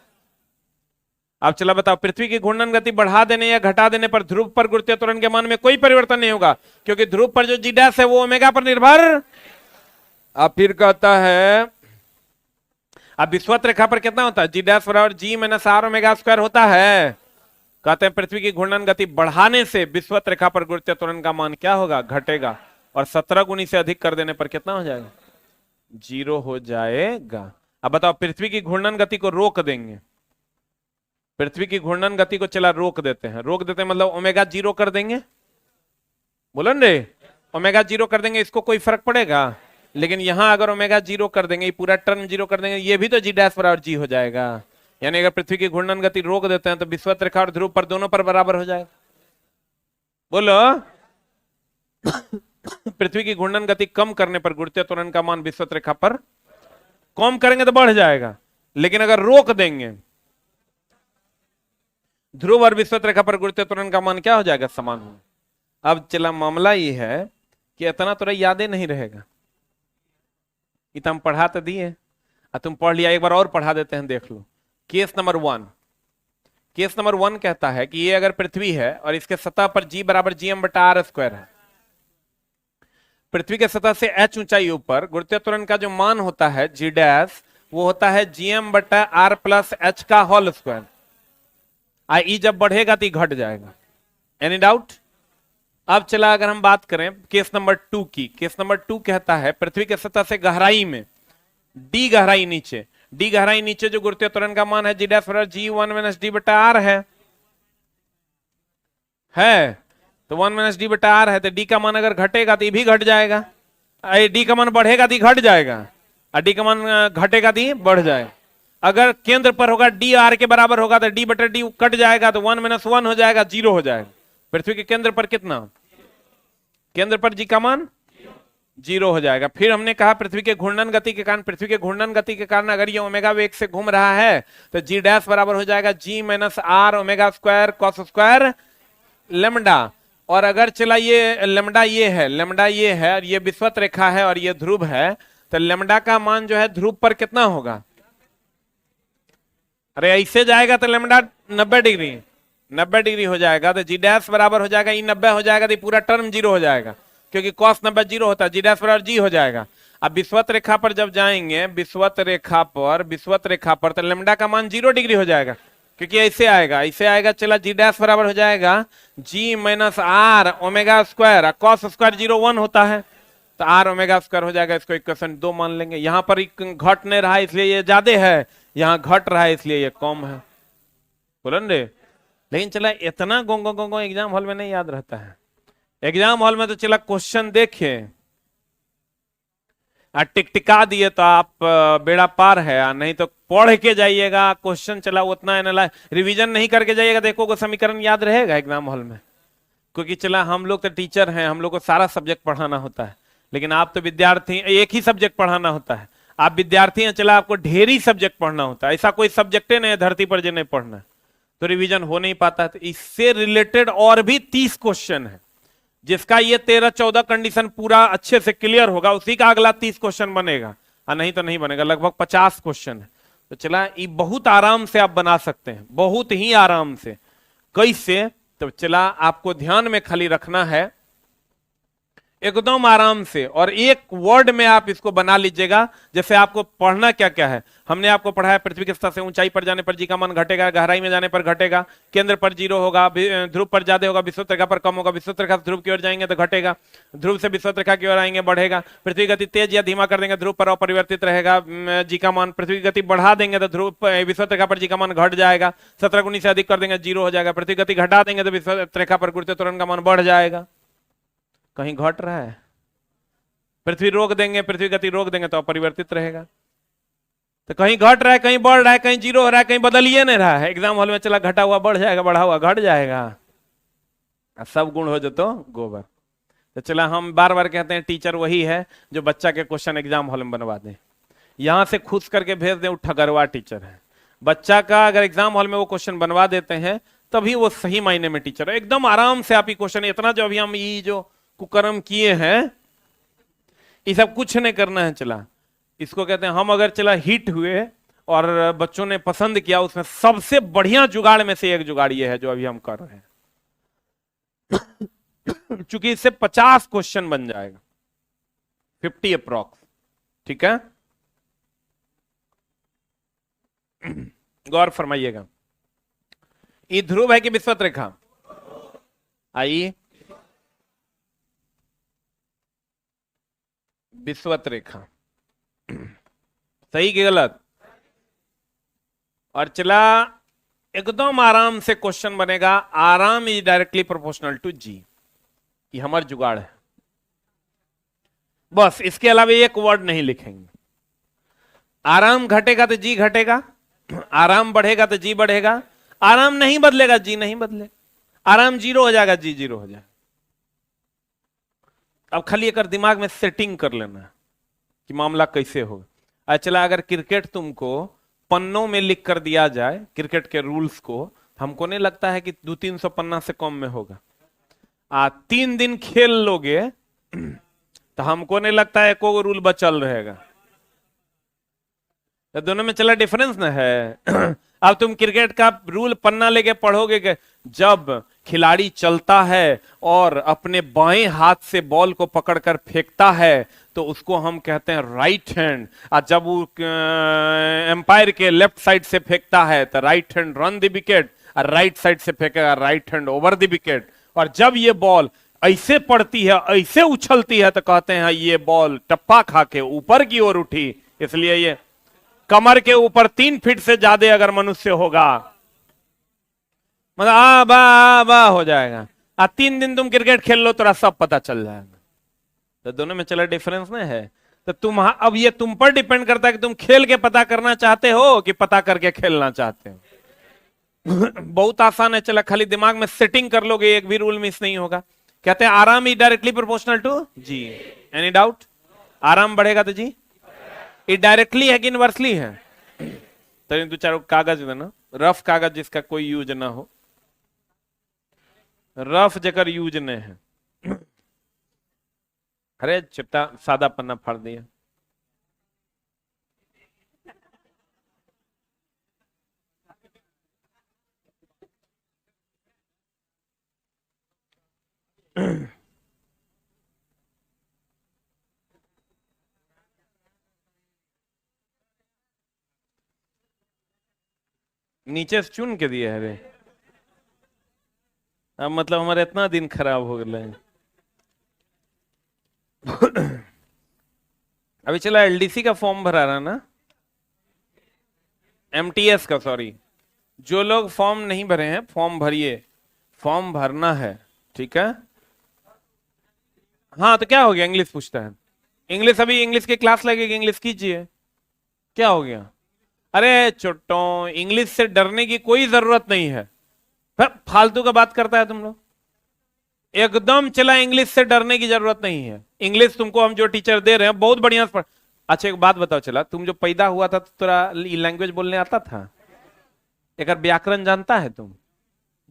अब चला बताओ, पृथ्वी की घूर्णन गति बढ़ा देने या घटा देने पर ध्रुव पर गुरुत्वीय त्वरण के मान में कोई परिवर्तन नहीं होगा, क्योंकि ध्रुव पर जो जी डैश है वो ओमेगा पर निर्भर। अब फिर कहता है, अब विषुवत रेखा पर कितना होता है, जी डैश बराबर G minus R omega square होता है। कहते हैं पृथ्वी की घूर्णन गति बढ़ाने से विषुवत रेखा पर गुरुत्वीय त्वरण का मान क्या होगा, घटेगा, और 17 गुनी से अधिक कर देने पर कितना हो जाएगा, जीरो हो जाएगा। अब बताओ, पृथ्वी की घूर्णन गति को रोक देंगे, पृथ्वी की घूर्णन गति को चला रोक देते हैं, रोक देते हैं मतलब ओमेगा जीरो कर देंगे, बोलन रे, ओमेगा जीरो कर देंगे, इसको कोई फर्क पड़ेगा? लेकिन यहां अगर ओमेगा जीरो कर देंगे, पूरा टर्म जीरो कर देंगे, ये भी तो जी डैश बराबर जी हो जाएगा। यानी अगर पृथ्वी की घूर्णन गति रोक देते हैं तो विषुवत रेखा और ध्रुव पर दोनों पर बराबर हो जाएगा। बोलो पृथ्वी की घूर्णन गति कम करने पर गुरुत्वीय त्वरण का मान विषुवत रेखा पर कम करेंगे तो बढ़ जाएगा, लेकिन अगर रोक देंगे ध्रुव और विषुवत रेखा पर गुरुत्वीय त्वरण का मान क्या हो जाएगा, समान हो। अब चला मामला ये है कि इतना तो यादें नहीं रहेगा, ये तो हम पढ़ा तो दिए, तुम पढ़ लिया, एक बार और पढ़ा देते हैं, देख लो। Case number one, case number one कहता है कि ये अगर पृथ्वी है और इसके सतह पर जी बराबर जी एम बटा आर स्क्वायर है, पृथ्वी के सतह से h ऊंचाई ऊपर गुरुत्वीय त्वरण का जो मान होता है जी डैश, वो होता है जी एम बटा आर प्लस एच का होल स्क्वायर। आई जब बढ़ेगा तो घट जाएगा। Any doubt? अब चला अगर हम बात करें केस नंबर टू की, केस नंबर टू कहता है पृथ्वी के सतह से गहराई में डी गहराई नीचे, डी गहराई नीचे जो गुरुत्वीय त्वरण का मान है जी डैश बराबर जी वन माइनस डी बटा आर है तो वन माइनस डी बटा आर है, तो डी का मान अगर घटेगा तो भी घट जाएगा, डी का मान बढ़ेगा तो घट जाएगा, और डी का मान घटेगा तो बढ़ जाएगा। अगर केंद्र पर होगा डी आर के बराबर होगा तो डी बटा डी कट जाएगा, तो वन माइनस वन हो जाएगा, जीरो हो जाएगा। पृथ्वी के केंद्र पर कितना, केंद्र पर जी का मान जीरो हो जाएगा। फिर हमने कहा पृथ्वी के घूर्णन गति के कारण, पृथ्वी के घूर्णन गति के कारण अगर ये ओमेगा वेग से घूम रहा है तो जी डैश बराबर हो जाएगा G minus R omega square cos square lambda. और अगर चला ये लेमडा ये है और ये विषुवत रेखा है और ये ध्रुव है, तो लेमडा का मान जो है ध्रुव पर कितना होगा, अरे ऐसे जाएगा तो लेमडा 90 डिग्री हो जाएगा, तो जी डैश बराबर हो जाएगा ई 90 हो जाएगा, तो पूरा टर्म जीरो हो जाएगा, क्योंकि कॉस 90 जीरो होता है, जी डैश बराबर जी हो जाएगा। अब विषुवत रेखा पर जब जाएंगे, विषुवत रेखा पर तो लेमडा का मान 0 डिग्री हो जाएगा, क्योंकि ऐसे आएगा चला जी डैश बराबर हो जाएगा G minus R omega square, cos square 0 1 होता है, तो आर ओमेगा स्क्वायर हो जाएगा। इसको इक्वेशन 2 मान लेंगे। यहां पर घट नहीं रहा इसलिए ये ज्यादा है, यहां घट रहा है इसलिए ये कम है, बोलन रे। लेकिन चला इतना गोंगो एग्जाम हॉल में नहीं याद रहता है। एग्जाम हॉल में तो चला क्वेश्चन देखे टिकटिका दिए तो आप बेड़ा पार है, नहीं तो पढ़ के जाइएगा क्वेश्चन, चला उतना एनालाइज रिवीजन नहीं करके जाइएगा, देखोगे समीकरण याद रहेगा एग्जाम हॉल में। क्योंकि चला हम लोग तो टीचर हैं, हम लोग को सारा सब्जेक्ट पढ़ाना होता है, लेकिन आप तो विद्यार्थी, एक ही सब्जेक्ट पढ़ाना होता है। आप विद्यार्थी हैं, चला आपको ढेरी सब्जेक्ट पढ़ना होता है, ऐसा कोई सब्जेक्टे नहीं है धरती पर जो नहीं पढ़ना है, तो रिवीजन हो नहीं पाता। तो इससे रिलेटेड और भी 30 क्वेश्चन है, जिसका ये 13-14 कंडीशन पूरा अच्छे से क्लियर होगा, उसी का अगला 30 क्वेश्चन बनेगा, और नहीं तो नहीं बनेगा। लगभग 50 क्वेश्चन है, तो चला ये बहुत आराम से आप बना सकते हैं, बहुत ही आराम से। कैसे, तो चला आपको ध्यान में खाली रखना है एकदम आराम से, और एक वर्ड में आप इसको बना लीजिएगा। जैसे आपको पढ़ना क्या क्या है, हमने आपको पढ़ाया पृथ्वी के सतह से ऊंचाई पर जाने पर जी का मान घटेगा, गहराई में जाने पर घटेगा, केंद्र पर 0 होगा, ध्रुव पर ज्यादा होगा, विषुवत रेखा पर कम होगा, विषुवत रेखा से ध्रुव की ओर जाएंगे तो घटेगा, ध्रुव से विषुवत रेखा की ओर आएंगे बढ़ेगा, पृथ्वी गति तेज या धीमा कर देंगे ध्रुव पर अपरिवर्तित रहेगा जी का मान, पृथ्वी की गति बढ़ा देंगे तो ध्रुव विषुवत रेखा पर जी का मान घट जाएगा, 17 गुनी से अधिक कर देंगे 0 हो जाएगा, पृथ्वी गति घटा देंगे तो विषुवत रेखा पर गुरुत्वीय त्वरण का मान बढ़ जाएगा। कहीं घट रहा है, पृथ्वी रोक देंगे, पृथ्वी गति रोक देंगे तो अपरिवर्तित रहेगा। तो कहीं घट रहा है, कहीं बढ़ रहा है, कहीं 0 हो रहा है, कहीं बदलिए नहीं रहा है। एग्जाम हॉल में चला घटा हुआ बढ़ जाएगा, बढ़ा हुआ घट जाएगा, सब गुण हो जातो गोबर। तो चला हम बार बार कहते हैं टीचर वही है जो बच्चा के क्वेश्चन एग्जाम हॉल में बनवा दे, यहां से खुश करके भेज दे, वो ठगरवा टीचर है। बच्चा का अगर एग्जाम हॉल में वो क्वेश्चन बनवा देते हैं तभी वो सही मायने में टीचर है। एकदम आराम से आप ये क्वेश्चन, इतना जो अभी हम ये जो कुकर्म किए हैं ये सब कुछ नहीं करना है। चला इसको कहते हैं, हम अगर चला हिट हुए और बच्चों ने पसंद किया, उसमें सबसे बढ़िया जुगाड़ में से एक जुगाड़ ये है जो अभी हम कर रहे हैं। चूंकि इससे 50 क्वेश्चन बन जाएगा, 50 अप्रॉक्स, ठीक है। गौर फरमाइएगा, ये ध्रुव है कि विषुवत रेखा, आइए विषुवत रेखा, सही कि गलत। और चला एकदम आराम से क्वेश्चन बनेगा, आराम इज डायरेक्टली प्रोपोर्शनल टू जी, ये हमारा जुगाड़ है। बस इसके अलावा एक वर्ड नहीं लिखेंगे। आराम घटेगा तो जी घटेगा, आराम बढ़ेगा तो जी बढ़ेगा, आराम नहीं बदलेगा जी नहीं बदलेगा, आराम 0 हो जाएगा जी 0 हो जाएगा। अब खाली एक दिमाग में सेटिंग कर लेना कि मामला कैसे होगा। चला अगर क्रिकेट तुमको पन्नों में लिख कर दिया जाए, क्रिकेट के रूल्स को, हमको नहीं लगता है कि 200-300 पन्ना से कम में होगा। 3 दिन खेल लोगे तो हमको नहीं लगता है कोई रूल बचल रहेगा। तो दोनों में चला डिफरेंस ना है। अब तुम क्रिकेट का रूल पन्ना लेके पढ़ोगे कि जब खिलाड़ी चलता है और अपने बाएं हाथ से बॉल को पकड़कर फेंकता है तो उसको हम कहते हैं राइट हैंड, और जब वो एम्पायर के लेफ्ट साइड से फेंकता है तो right hand round the wicket, और राइट साइड से फेंकेगा right hand over the wicket. और जब ये बॉल ऐसे पड़ती है, ऐसे उछलती है, तो कहते हैं ये बॉल टप्पा खा के ऊपर की ओर उठी। इसलिए ये कमर के ऊपर 3 फीट से ज्यादा अगर मनुष्य होगा मतलब आ बा हो जाएगा। 3 दिन तुम क्रिकेट खेल लो तो सब पता चल जाएगा। तो दोनों में चला डिफरेंस नहीं है। तो तुम अब ये तुम पर डिपेंड करता है कि तुम खेल के पता करना चाहते हो कि पता करके खेलना चाहते हो। बहुत आसान है, चला खाली दिमाग में सेटिंग कर लोगे, एक भी रूल मिस नहीं होगा। कहते हैं आराम is directly proportional to g. Any doubt? आराम बढ़ेगा तो जी ये डायरेक्टली है कि इनवर्सली है? तो 2-4 कागज देना, रफ कागज जिसका कोई यूज ना हो, रफ जकर यूज नहीं है। अरे चिट्टा सादा पन्ना फाड़ दिया। नीचे से चुन के दिए है रे। अब मतलब हमारे इतना दिन खराब हो गए। अभी चला एलडीसी का फॉर्म भरा रहा ना, एमटीएस का, सॉरी। जो लोग फॉर्म नहीं भरे हैं फॉर्म भरिए, फॉर्म भरना है, ठीक है। हाँ तो क्या हो गया, इंग्लिश पूछता है। इंग्लिश अभी इंग्लिश की क्लास लगेगी, इंग्लिश कीजिए। क्या हो गया? अरे चुट्टो, इंग्लिश से डरने की कोई जरूरत नहीं है। फालतू का बात करता है तुम लोग। एकदम चला, इंग्लिश से डरने की जरूरत नहीं है। इंग्लिश तुमको हम जो टीचर दे रहे हैं बहुत बढ़िया पढ़। अच्छा एक बात बताओ, चला तुम जो पैदा हुआ था तो तेरा लैंग्वेज बोलने आता था? एक व्याकरण जानता है? तुम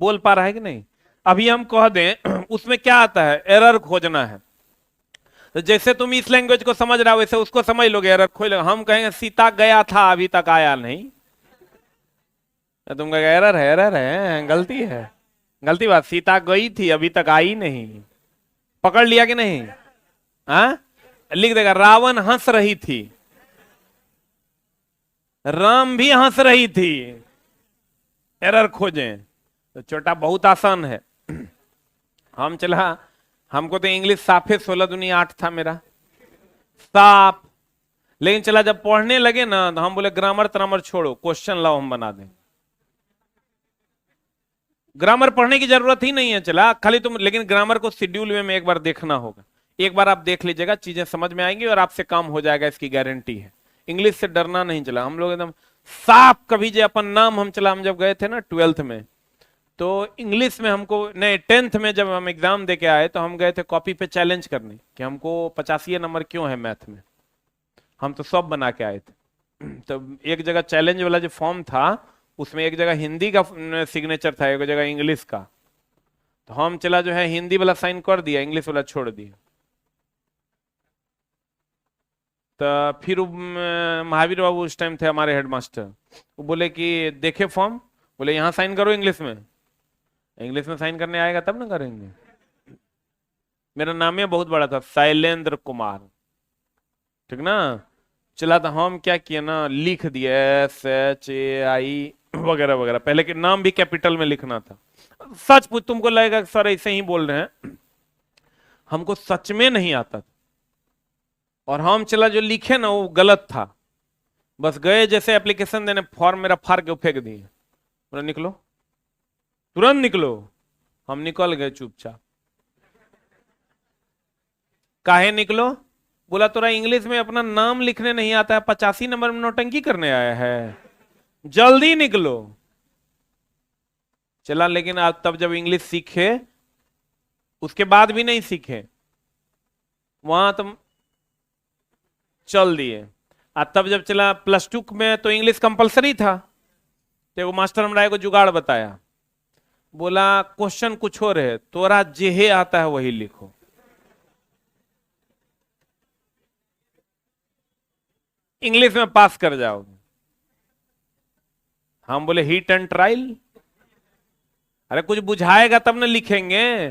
बोल पा रहा है कि नहीं? अभी हम कह दें उसमें क्या आता है, एरर खोजना है। तो जैसे तुम इस लैंग्वेज को समझ रहे हो वैसे उसको समझ लोगे, एरर खोज लोगे। हम कहेंगे सीता गया था अभी तक आया नहीं, तो तुम कहेंगे एरर है, एरर है, गलती है। गलती बात, सीता गई थी अभी तक आई नहीं। पकड़ लिया कि नहीं? हाँ, लिख देगा रावण हंस रही थी, राम भी हंस रही थी। एरर खोजें तो छोटा बहुत आसान है। हम चला, हमको तो इंग्लिश साफे 16 दुनिया 8 था मेरा, साफ। लेकिन चला जब पढ़ने लगे ना तो हम बोले ग्रामर त्रामर छोड़ो, क्वेश्चन लाओ हम बना दें। ग्रामर पढ़ने की जरूरत ही नहीं है चला, खाली तुम, लेकिन ग्रामर को शेड्यूल में एक बार देखना होगा। एक बार आप देख लीजिएगा, चीजें समझ में आएंगी और आपसे काम हो जाएगा, इसकी गारंटी है। इंग्लिश से डरना नहीं चला। हम लोग एकदम साफ, कभी जो अपन नाम हम चला, हम जब गए थे ना 12th में, तो इंग्लिश में हमको नहीं, 10th में जब हम एग्जाम दे के आए तो हम गए थे कॉपी पे चैलेंज करने कि हमको 85 नंबर क्यों है मैथ में। हम तो सब बना के आए थे। तो एक जगह चैलेंज वाला जो फॉर्म था उसमें एक जगह हिंदी का सिग्नेचर था, एक जगह इंग्लिश का। तो हम चला जो है हिंदी वाला साइन कर दिया, इंग्लिश वाला छोड़ दिया। तो फिर महावीर बाबू उस टाइम थे हमारे हेडमास्टर, वो बोले कि देखे फॉर्म, बोले यहाँ साइन करो इंग्लिश में। इंग्लिश में साइन करने आएगा तब ना करेंगे। मेरा नाम ही बहुत बड़ा था, शैलेंद्र कुमार, ठीक ना। चला था, हम क्या किए ना, लिख दिए SHAI वगैरह वगैरह, पहले के नाम भी कैपिटल में लिखना था। सच पूछ, तुमको लगेगा सर ऐसे ही बोल रहे हैं, हमको सच में नहीं आता था। और हम चला जो लिखे ना वो गलत था, बस गए जैसे एप्लीकेशन देने, फॉर्म मेरा फाड़ के फेंक दिए, बोला निकलो, तुरंत निकलो। हम निकल गए चुपचाप। काहे निकलो? बोला तोरा इंग्लिश में अपना नाम लिखने नहीं आता है, 85 नंबर में नौटंकी करने आया है, जल्दी निकलो। चला, लेकिन आप तब जब इंग्लिश सीखे उसके बाद भी नहीं सीखे, वहां तुम चल दिए। तब जब चला +2 में तो इंग्लिश कंपलसरी था, तो वो मास्टर हमरा को जुगाड़ बताया, बोला क्वेश्चन कुछ और है, तोरा जेहे आता है वही लिखो। इंग्लिश में पास कर जाओगे। हम बोले हीट एंड ट्रायल। अरे कुछ बुझाएगा तब ना लिखेंगे।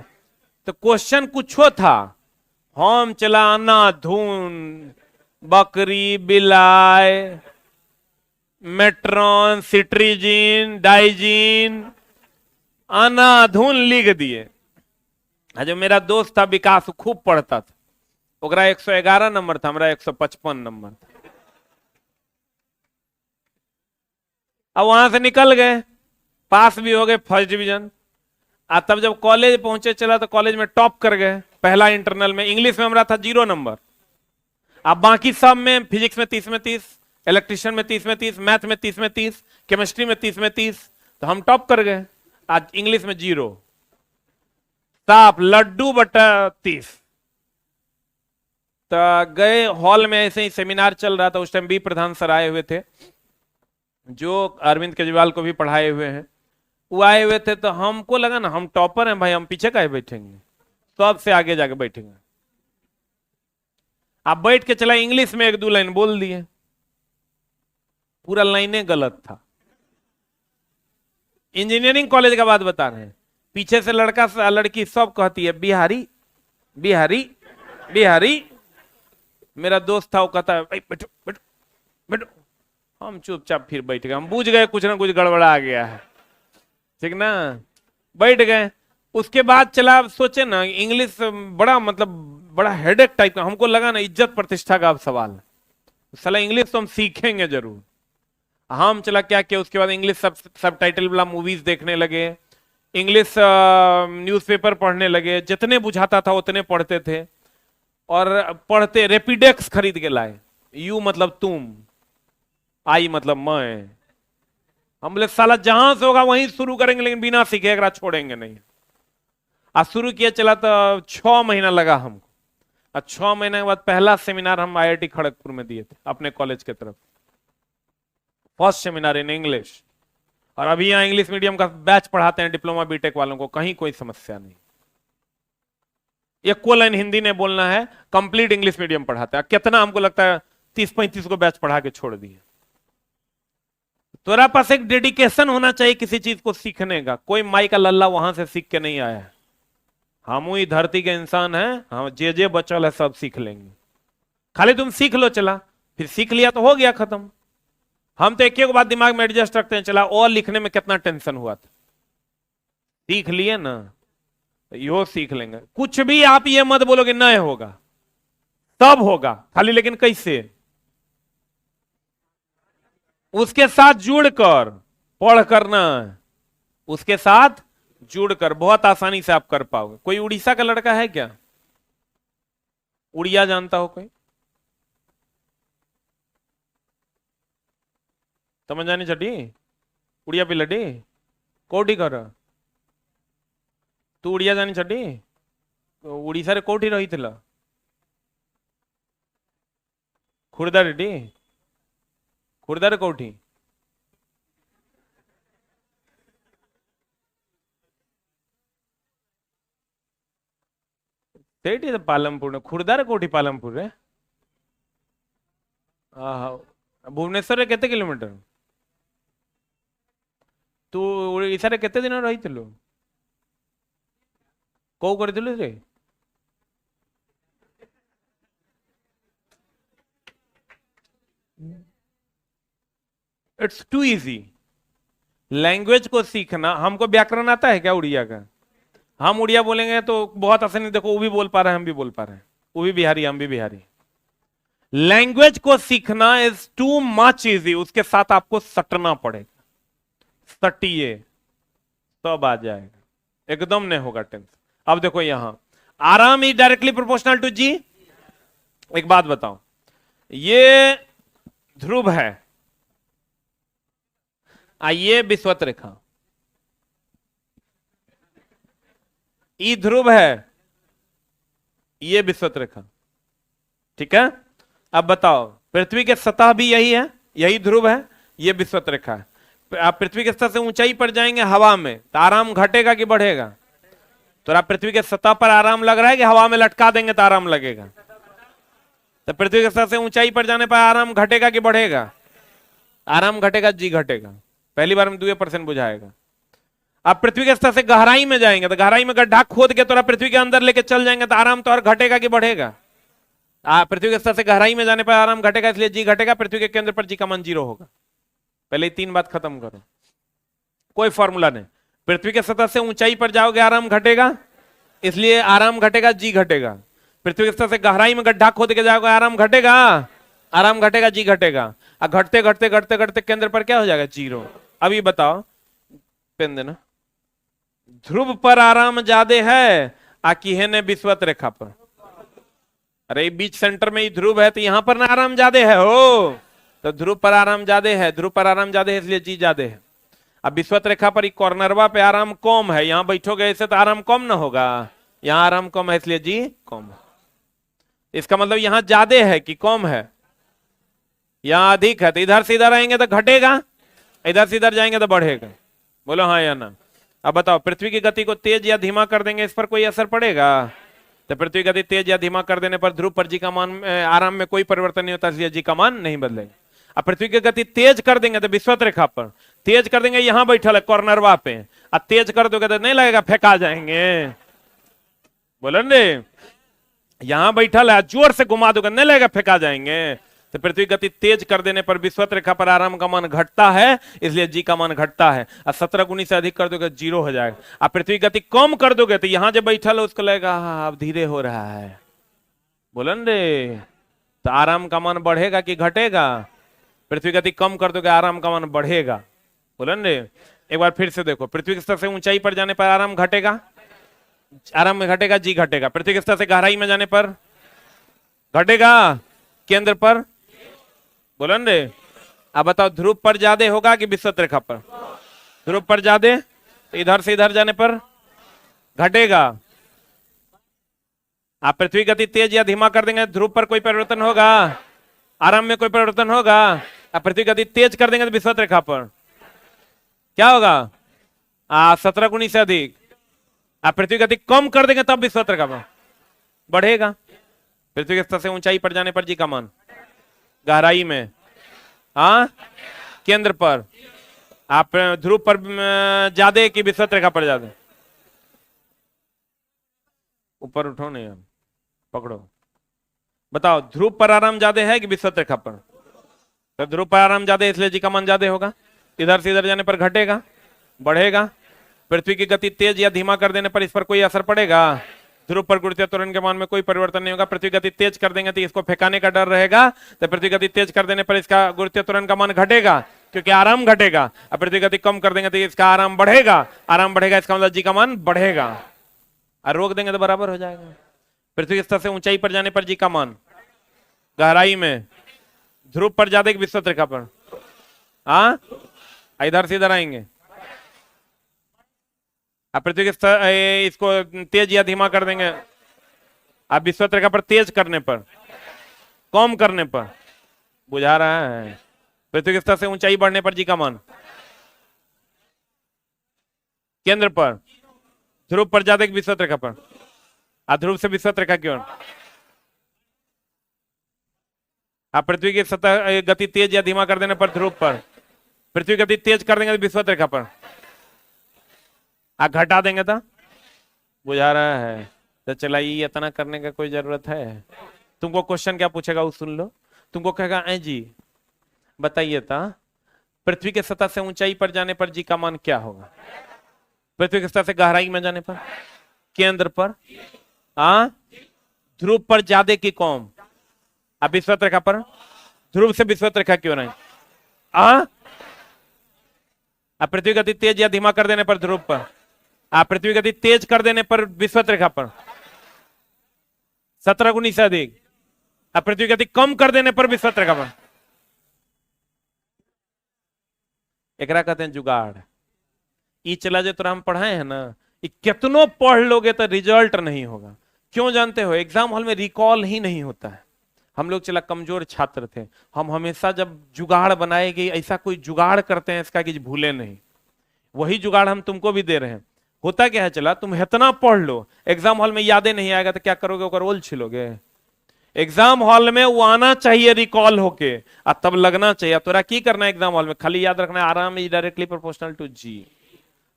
तो क्वेश्चन कुछो था, हम चलाना धुन, बकरी, बिलाय, मेट्रॉन, सिट्रीजिन, डाइजीन, अनाधुन लिख दिए। जो मेरा दोस्त था विकास, खूब पढ़ता था, ओकरा 111 नंबर था, हमरा 155 नंबर था। अब वहां से निकल गए, पास भी हो गए फर्स्ट डिवीजन। तब जब कॉलेज पहुंचे चला तो कॉलेज में टॉप कर गए। पहला इंटरनल में इंग्लिश में हमरा था 0 नंबर। अब बाकी सब में, फिजिक्स में 30 में 30, इलेक्ट्रिशियन में 30 में 30, मैथ में 30 में 30, केमिस्ट्री में 30 में 30, तो हम टॉप कर गए। आज इंग्लिश में 0, साफ लड्डू बटा 30। तो गए हॉल में, ऐसे ही सेमिनार चल रहा था, उस टाइम बी प्रधान सर आए हुए थे, जो अरविंद केजरीवाल को भी पढ़ाए हुए हैं। वो आए हुए थे, तो हमको लगा ना हम टॉपर हैं भाई, हम पीछे काहे बैठेंगे, सबसे आगे जाके बैठेंगे। आप बैठ के चला, इंग्लिश में 1-2 लाइन बोल दिए, पूरा लाइने गलत था। इंजीनियरिंग कॉलेज का बात बता रहे हैं, पीछे से लड़का लड़की सब कहती है बिहारी बिहारी बिहारी। मेरा दोस्त था, वो कहता है बैठो बैठो बैठो। हम चुपचाप फिर बैठ गए, हम बूझ गए कुछ ना कुछ गड़बड़ा आ गया है, ठीक ना, बैठ गए। उसके बाद चला, सोचे ना इंग्लिश बड़ा मतलब बड़ा हेडेक टाइप का, हमको लगा ना इज्जत प्रतिष्ठा का अब सवाल है, साला इंग्लिश तो हम सीखेंगे जरूर। हम चला क्या किया, उसके बाद इंग्लिश सब टाइटल वाला मूवीज देखने लगे, इंग्लिश न्यूज़पेपर पढ़ने लगे, जितने बुझाता था उतने पढ़ते थे। और पढ़ते रेपिडेक्स खरीद के लाए, यू मतलब तुम, आई मतलब मैं। हम बोले साला जहां से होगा वहीं शुरू करेंगे, लेकिन बिना सीखे अगर छोड़ेंगे नहीं। आज शुरू किया, चला तो 6 महीना लगा हमको। और 6 महीने के बाद पहला सेमिनार हम IIT खड़गपुर में दिए थे अपने कॉलेज की तरफ, फर्स्ट सेमिनार इन इंग्लिश। और अभी यहाँ इंग्लिश मीडियम का बैच पढ़ाते हैं डिप्लोमा बीटेक वालों को, कहीं कोई समस्या नहीं। एक को लाइन हिंदी में बोलना है, कंप्लीट इंग्लिश मीडियम पढ़ाते हैं। कितना हमको लगता है 30-35 को बैच पढ़ा के छोड़ दिए। तुम्हारे पास एक डेडिकेशन होना चाहिए किसी चीज को सीखने का। कोई माई का लल्ला वहां से सीख के नहीं आया है, हम ही धरती के इंसान हैं, हम जे बचल है सब सीख लेंगे। खाली तुम सीख लो, चला फिर सीख लिया तो हो गया खत्म। हम तो एक बात दिमाग में एडजस्ट रखते हैं, चला और लिखने में कितना टेंशन हुआ था, सीख लिए ना, यो सीख लेंगे। कुछ भी आप ये मत बोलोगे नहीं होगा, सब होगा, खाली लेकिन कैसे, उसके साथ जुड़कर पढ़ करना, उसके साथ जुड़कर बहुत आसानी से आप कर पाओगे। कोई उड़ीसा का लड़का है क्या, उड़िया जानता हो कोई? समझ जानी चटी उड़िया पिलटी कोठी कर तू उड़िया जानी चटी उड़ीसा रे कोठी रही थिला खुर्दा रेडी खुर्दा रे कोठी सेठी पालमपुर खुर्दा रे कोठी पालमपुर रे भुवनेश्वर रे केते किलोमीटर तू उड़ीसा रे केते दिन रही थिलु को करथिलु रे इट्स टू इजी लैंग्वेज को सीखना। हमको व्याकरण आता है क्या उड़िया का? हम उड़िया बोलेंगे तो बहुत आसानी, देखो वो भी बोल पा रहे हैं, हम भी बोल पा रहे हैं, वो भी बिहारी हम भी बिहारी। लैंग्वेज को सीखना इज टू मच इजी, उसके साथ आपको सटना पड़ेगा, सटिए तब आ जाएगा, एकदम नहीं होगा टेंशन। अब देखो यहां आराम इज डायरेक्टली प्रोपोर्शनल टू जी। एक बात बताओ, ये ध्रुव है, ये विषुवत रेखा, ई ध्रुव है, ये विषुवत रेखा, ठीक है। अब बताओ पृथ्वी के सतह भी यही है, यही ध्रुव है, ये विषुवत रेखा है। आप पृथ्वी के सतह से ऊंचाई पर जाएंगे हवा में तो आराम घटेगा कि बढ़ेगा? तो आप पृथ्वी के सतह पर आराम लग रहा है कि हवा में लटका देंगे तो आराम लगेगा? तो पृथ्वी के सतह से ऊंचाई पर जाने पर आराम घटेगा कि बढ़ेगा? आराम घटेगा, जी घटेगा। पहली बार में 2% बुझाएगा। अब पृथ्वी के स्तर से गहराई में जाएंगे तो गहराई में गड्ढा खोद के थोड़ा पृथ्वी के अंदर लेके चल जाएंगे तो आराम तो और घटेगा कि बढ़ेगा? पृथ्वी के स्तर से गहराई में जाने पर आराम घटेगा, इसलिए जी घटेगा। पृथ्वी के केंद्र पर जी का मान 0 होगा। पहले 3 बात खत्म करो, कोई फॉर्मूला नहीं। पृथ्वी के सतह से ऊंचाई पर जाओगे आराम घटेगा, इसलिए आराम घटेगा, जी घटेगा। पृथ्वी के सतह से गहराई में गड्ढा खोद के जाओगे आराम घटेगा, आराम घटेगा, जी घटेगा। और घटते घटते घटते घटते केंद्र पर क्या हो जाएगा? 0। अब ये बताओ, पेन देना, ध्रुव पर आराम ज्यादा है आकिहे ने विश्वत रेखा पर? अरे बीच सेंटर में ही ध्रुव है तो यहां पर ना आराम ज्यादा है हो, तो ध्रुव पर आराम ज्यादा है, ध्रुव पर आराम ज्यादा है इसलिए जी ज्यादा है। अब विश्वत रेखा पर कॉर्नरवा पे आराम कम है, यहां बैठोगे ऐसे तो आराम कम ना होगा, यहां आराम कम है इसलिए जी कम है। इसका मतलब यहां ज्यादा है कि कम है? यहां अधिक है, तो इधर से इधर आएंगे तो घटेगा, इधर से इधर जाएंगे तो बढ़ेगा। बोलो हाँ या ना। अब बताओ, पृथ्वी की गति को तेज या धीमा कर देंगे, इस पर कोई असर पड़ेगा? तो पृथ्वी की गति तेज या धीमा कर देने पर ध्रुव पर जी का मान आराम में कोई परिवर्तन नहीं होता, इसलिए जी का मान नहीं बदलेगा। अब पृथ्वी की गति तेज कर देंगे तो विश्वत रेखा पर तेज कर देंगे, यहां बैठल है कॉर्नरवा पे, अब तेज कर दोगे तो नहीं लगेगा फेंका जाएंगे? बोलो रे, यहां बैठल है जोर से घुमा दोगे नहीं लगेगा फेंका जाएंगे? तो पृथ्वी गति तेज कर देने पर विश्वत रेखा पर आराम का मान घटता है, इसलिए जी का मान घटता है। और 17 गुनी से अधिक कर दोगे 0 हो जाएगा। अब पृथ्वी गति कम कर दोगे तो यहां जो बैठल है उसको लगेगा अब धीरे हो रहा है। बोलन रे, तो आराम का मान बढ़ेगा कि घटेगा? पृथ्वी गति कम कर दोगे आराम का मान बढ़ेगा। बोलन रे, एक बार फिर से देखो, पृथ्वी के स्तर से ऊंचाई पर जाने पर आराम घटेगा, आराम में घटेगा, जी घटेगा। पृथ्वी के स्तर से गहराई में जाने पर घटेगा, केंद्र पर। बोलन रे, अब बताओ ध्रुव पर ज्यादा होगा कि विश्वत रेखा पर? ध्रुव पर ज्यादा, तो इधर से इधर जाने पर घटेगा। आप पृथ्वी गति तेज या धीमा कर देंगे, ध्रुव पर कोई परिवर्तन होगा, आराम में कोई परिवर्तन होगा। आप पृथ्वी गति तेज कर देंगे तो विश्वत रेखा पर क्या होगा? 17 गुनी से अधिक। आप पृथ्वी गति कम कर देंगे तब विश्वत रेखा पर बढ़ेगा। पृथ्वी के स्तर से ऊंचाई पर जाने पर जी का मान गहराई में, केंद्र पर। आप ध्रुव पर ज्यादा कि विश्वत रेखा पर ज्यादा? ऊपर उठो नहीं, पकड़ो, बताओ ध्रुव पर आराम ज्यादा है कि विश्वत रेखा पर? तो ध्रुव पर आराम ज्यादा है इसलिए जी का मान ज्यादा होगा। इधर से इधर जाने पर घटेगा, बढ़ेगा। पृथ्वी की गति तेज या धीमा कर देने पर इस पर कोई असर पड़ेगा? ध्रुव पर गुरुत्वीय त्वरण के मान में कोई परिवर्तन नहीं होगा। पृथ्वी गति तेज कर देंगे तो इसको फेंकाने का डर रहेगा, तो पृथ्वी गति तेज कर देने पर इसका गुरुत्वीय त्वरण का मान घटेगा क्योंकि आराम घटेगा। अब पृथ्वी गति कम कर देंगे तो इसका आराम बढ़ेगा, आराम बढ़ेगा, इसका मतलब जी का मान बढ़ेगा। और रोक देंगे तो बराबर हो जाएगा। पृथ्वी के स्तर से ऊंचाई पर जाने पर जी का मान गहराई में, ध्रुव पर ज्यादा विश्वत रेखा पर, इधर से इधर आएंगे। अब पृथ्वी के स्तर इसको तेज या धीमा कर देंगे, अब विश्वत रेखा पर तेज करने पर, कम करने पर, बुझा रहा है? पृथ्वी के स्तर से ऊंचाई बढ़ने पर जी का मान केंद्र पर, ध्रुव पर ज्यादा विश्वत रेखा पर, ध्रुव से विश्वत रेखा की ओर। आप पृथ्वी की सतह गति तेज या धीमा कर देने पर ध्रुव पर, पृथ्वी गति तेज कर देंगे तो विश्वत रेखा पर, घटा देंगे तो बुझा रहा है? तो चला ये इतना करने का कोई जरूरत है? तुमको क्वेश्चन क्या पूछेगा वो सुन लो। तुमको कहेगा ऐ जी बताइए था, पृथ्वी के सतह से ऊंचाई पर जाने पर जी का मान क्या होगा? पृथ्वी के सतह से गहराई में जाने पर, केंद्र पर, ध्रुव पर ज्यादा की कम, अब विश्वत रेखा पर, ध्रुव से विश्वत रेखा क्यों नहीं? अब पृथ्वी गति तेज या धीमा कर देने पर ध्रुव पर, पृथ्वी गति तेज कर देने पर विश्वत रेखा पर 17 गुनी से अधिक, अब पृथ्वी गति कम कर देने पर विश्वत रेखा पर। एकरा कहते हैं जुगाड़। ये चला जो तोरा हम पढ़ाए हैं ना, ये कितनों पढ़ लोगे तो रिजल्ट नहीं होगा। क्यों जानते हो? एग्जाम हॉल में रिकॉल ही नहीं होता है। हम लोग चला कमजोर छात्र थे, हम हमेशा जब जुगाड़ बनाएगी ऐसा कोई जुगाड़ करते हैं इसका कि भूले नहीं। वही जुगाड़ हम तुमको भी दे रहे हैं। होता क्या है, चला तुम इतना पढ़ लो, एग्जाम हॉल में यादें नहीं आएगा तो क्या करोगे? ओकर ओल छिलोगे। एग्जाम हॉल में वो आना चाहिए रिकॉल होके, और तब लगना चाहिए। तोरा की करना है एग्जाम हॉल में, खाली याद रखना है आराम इज डायरेक्टली प्रोपोर्शनल टू जी।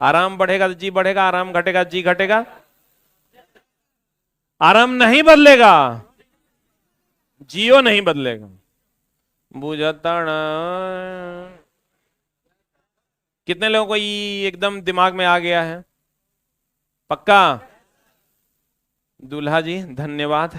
आराम बढ़ेगा तो जी बढ़ेगा, आराम घटेगा जी घटेगा। आराम नहीं बदलेगा, जियो नहीं बदलेगा। बुझता ना। कितने लोगों को ये एकदम दिमाग में आ गया है? पक्का? दूल्हा जी धन्यवाद।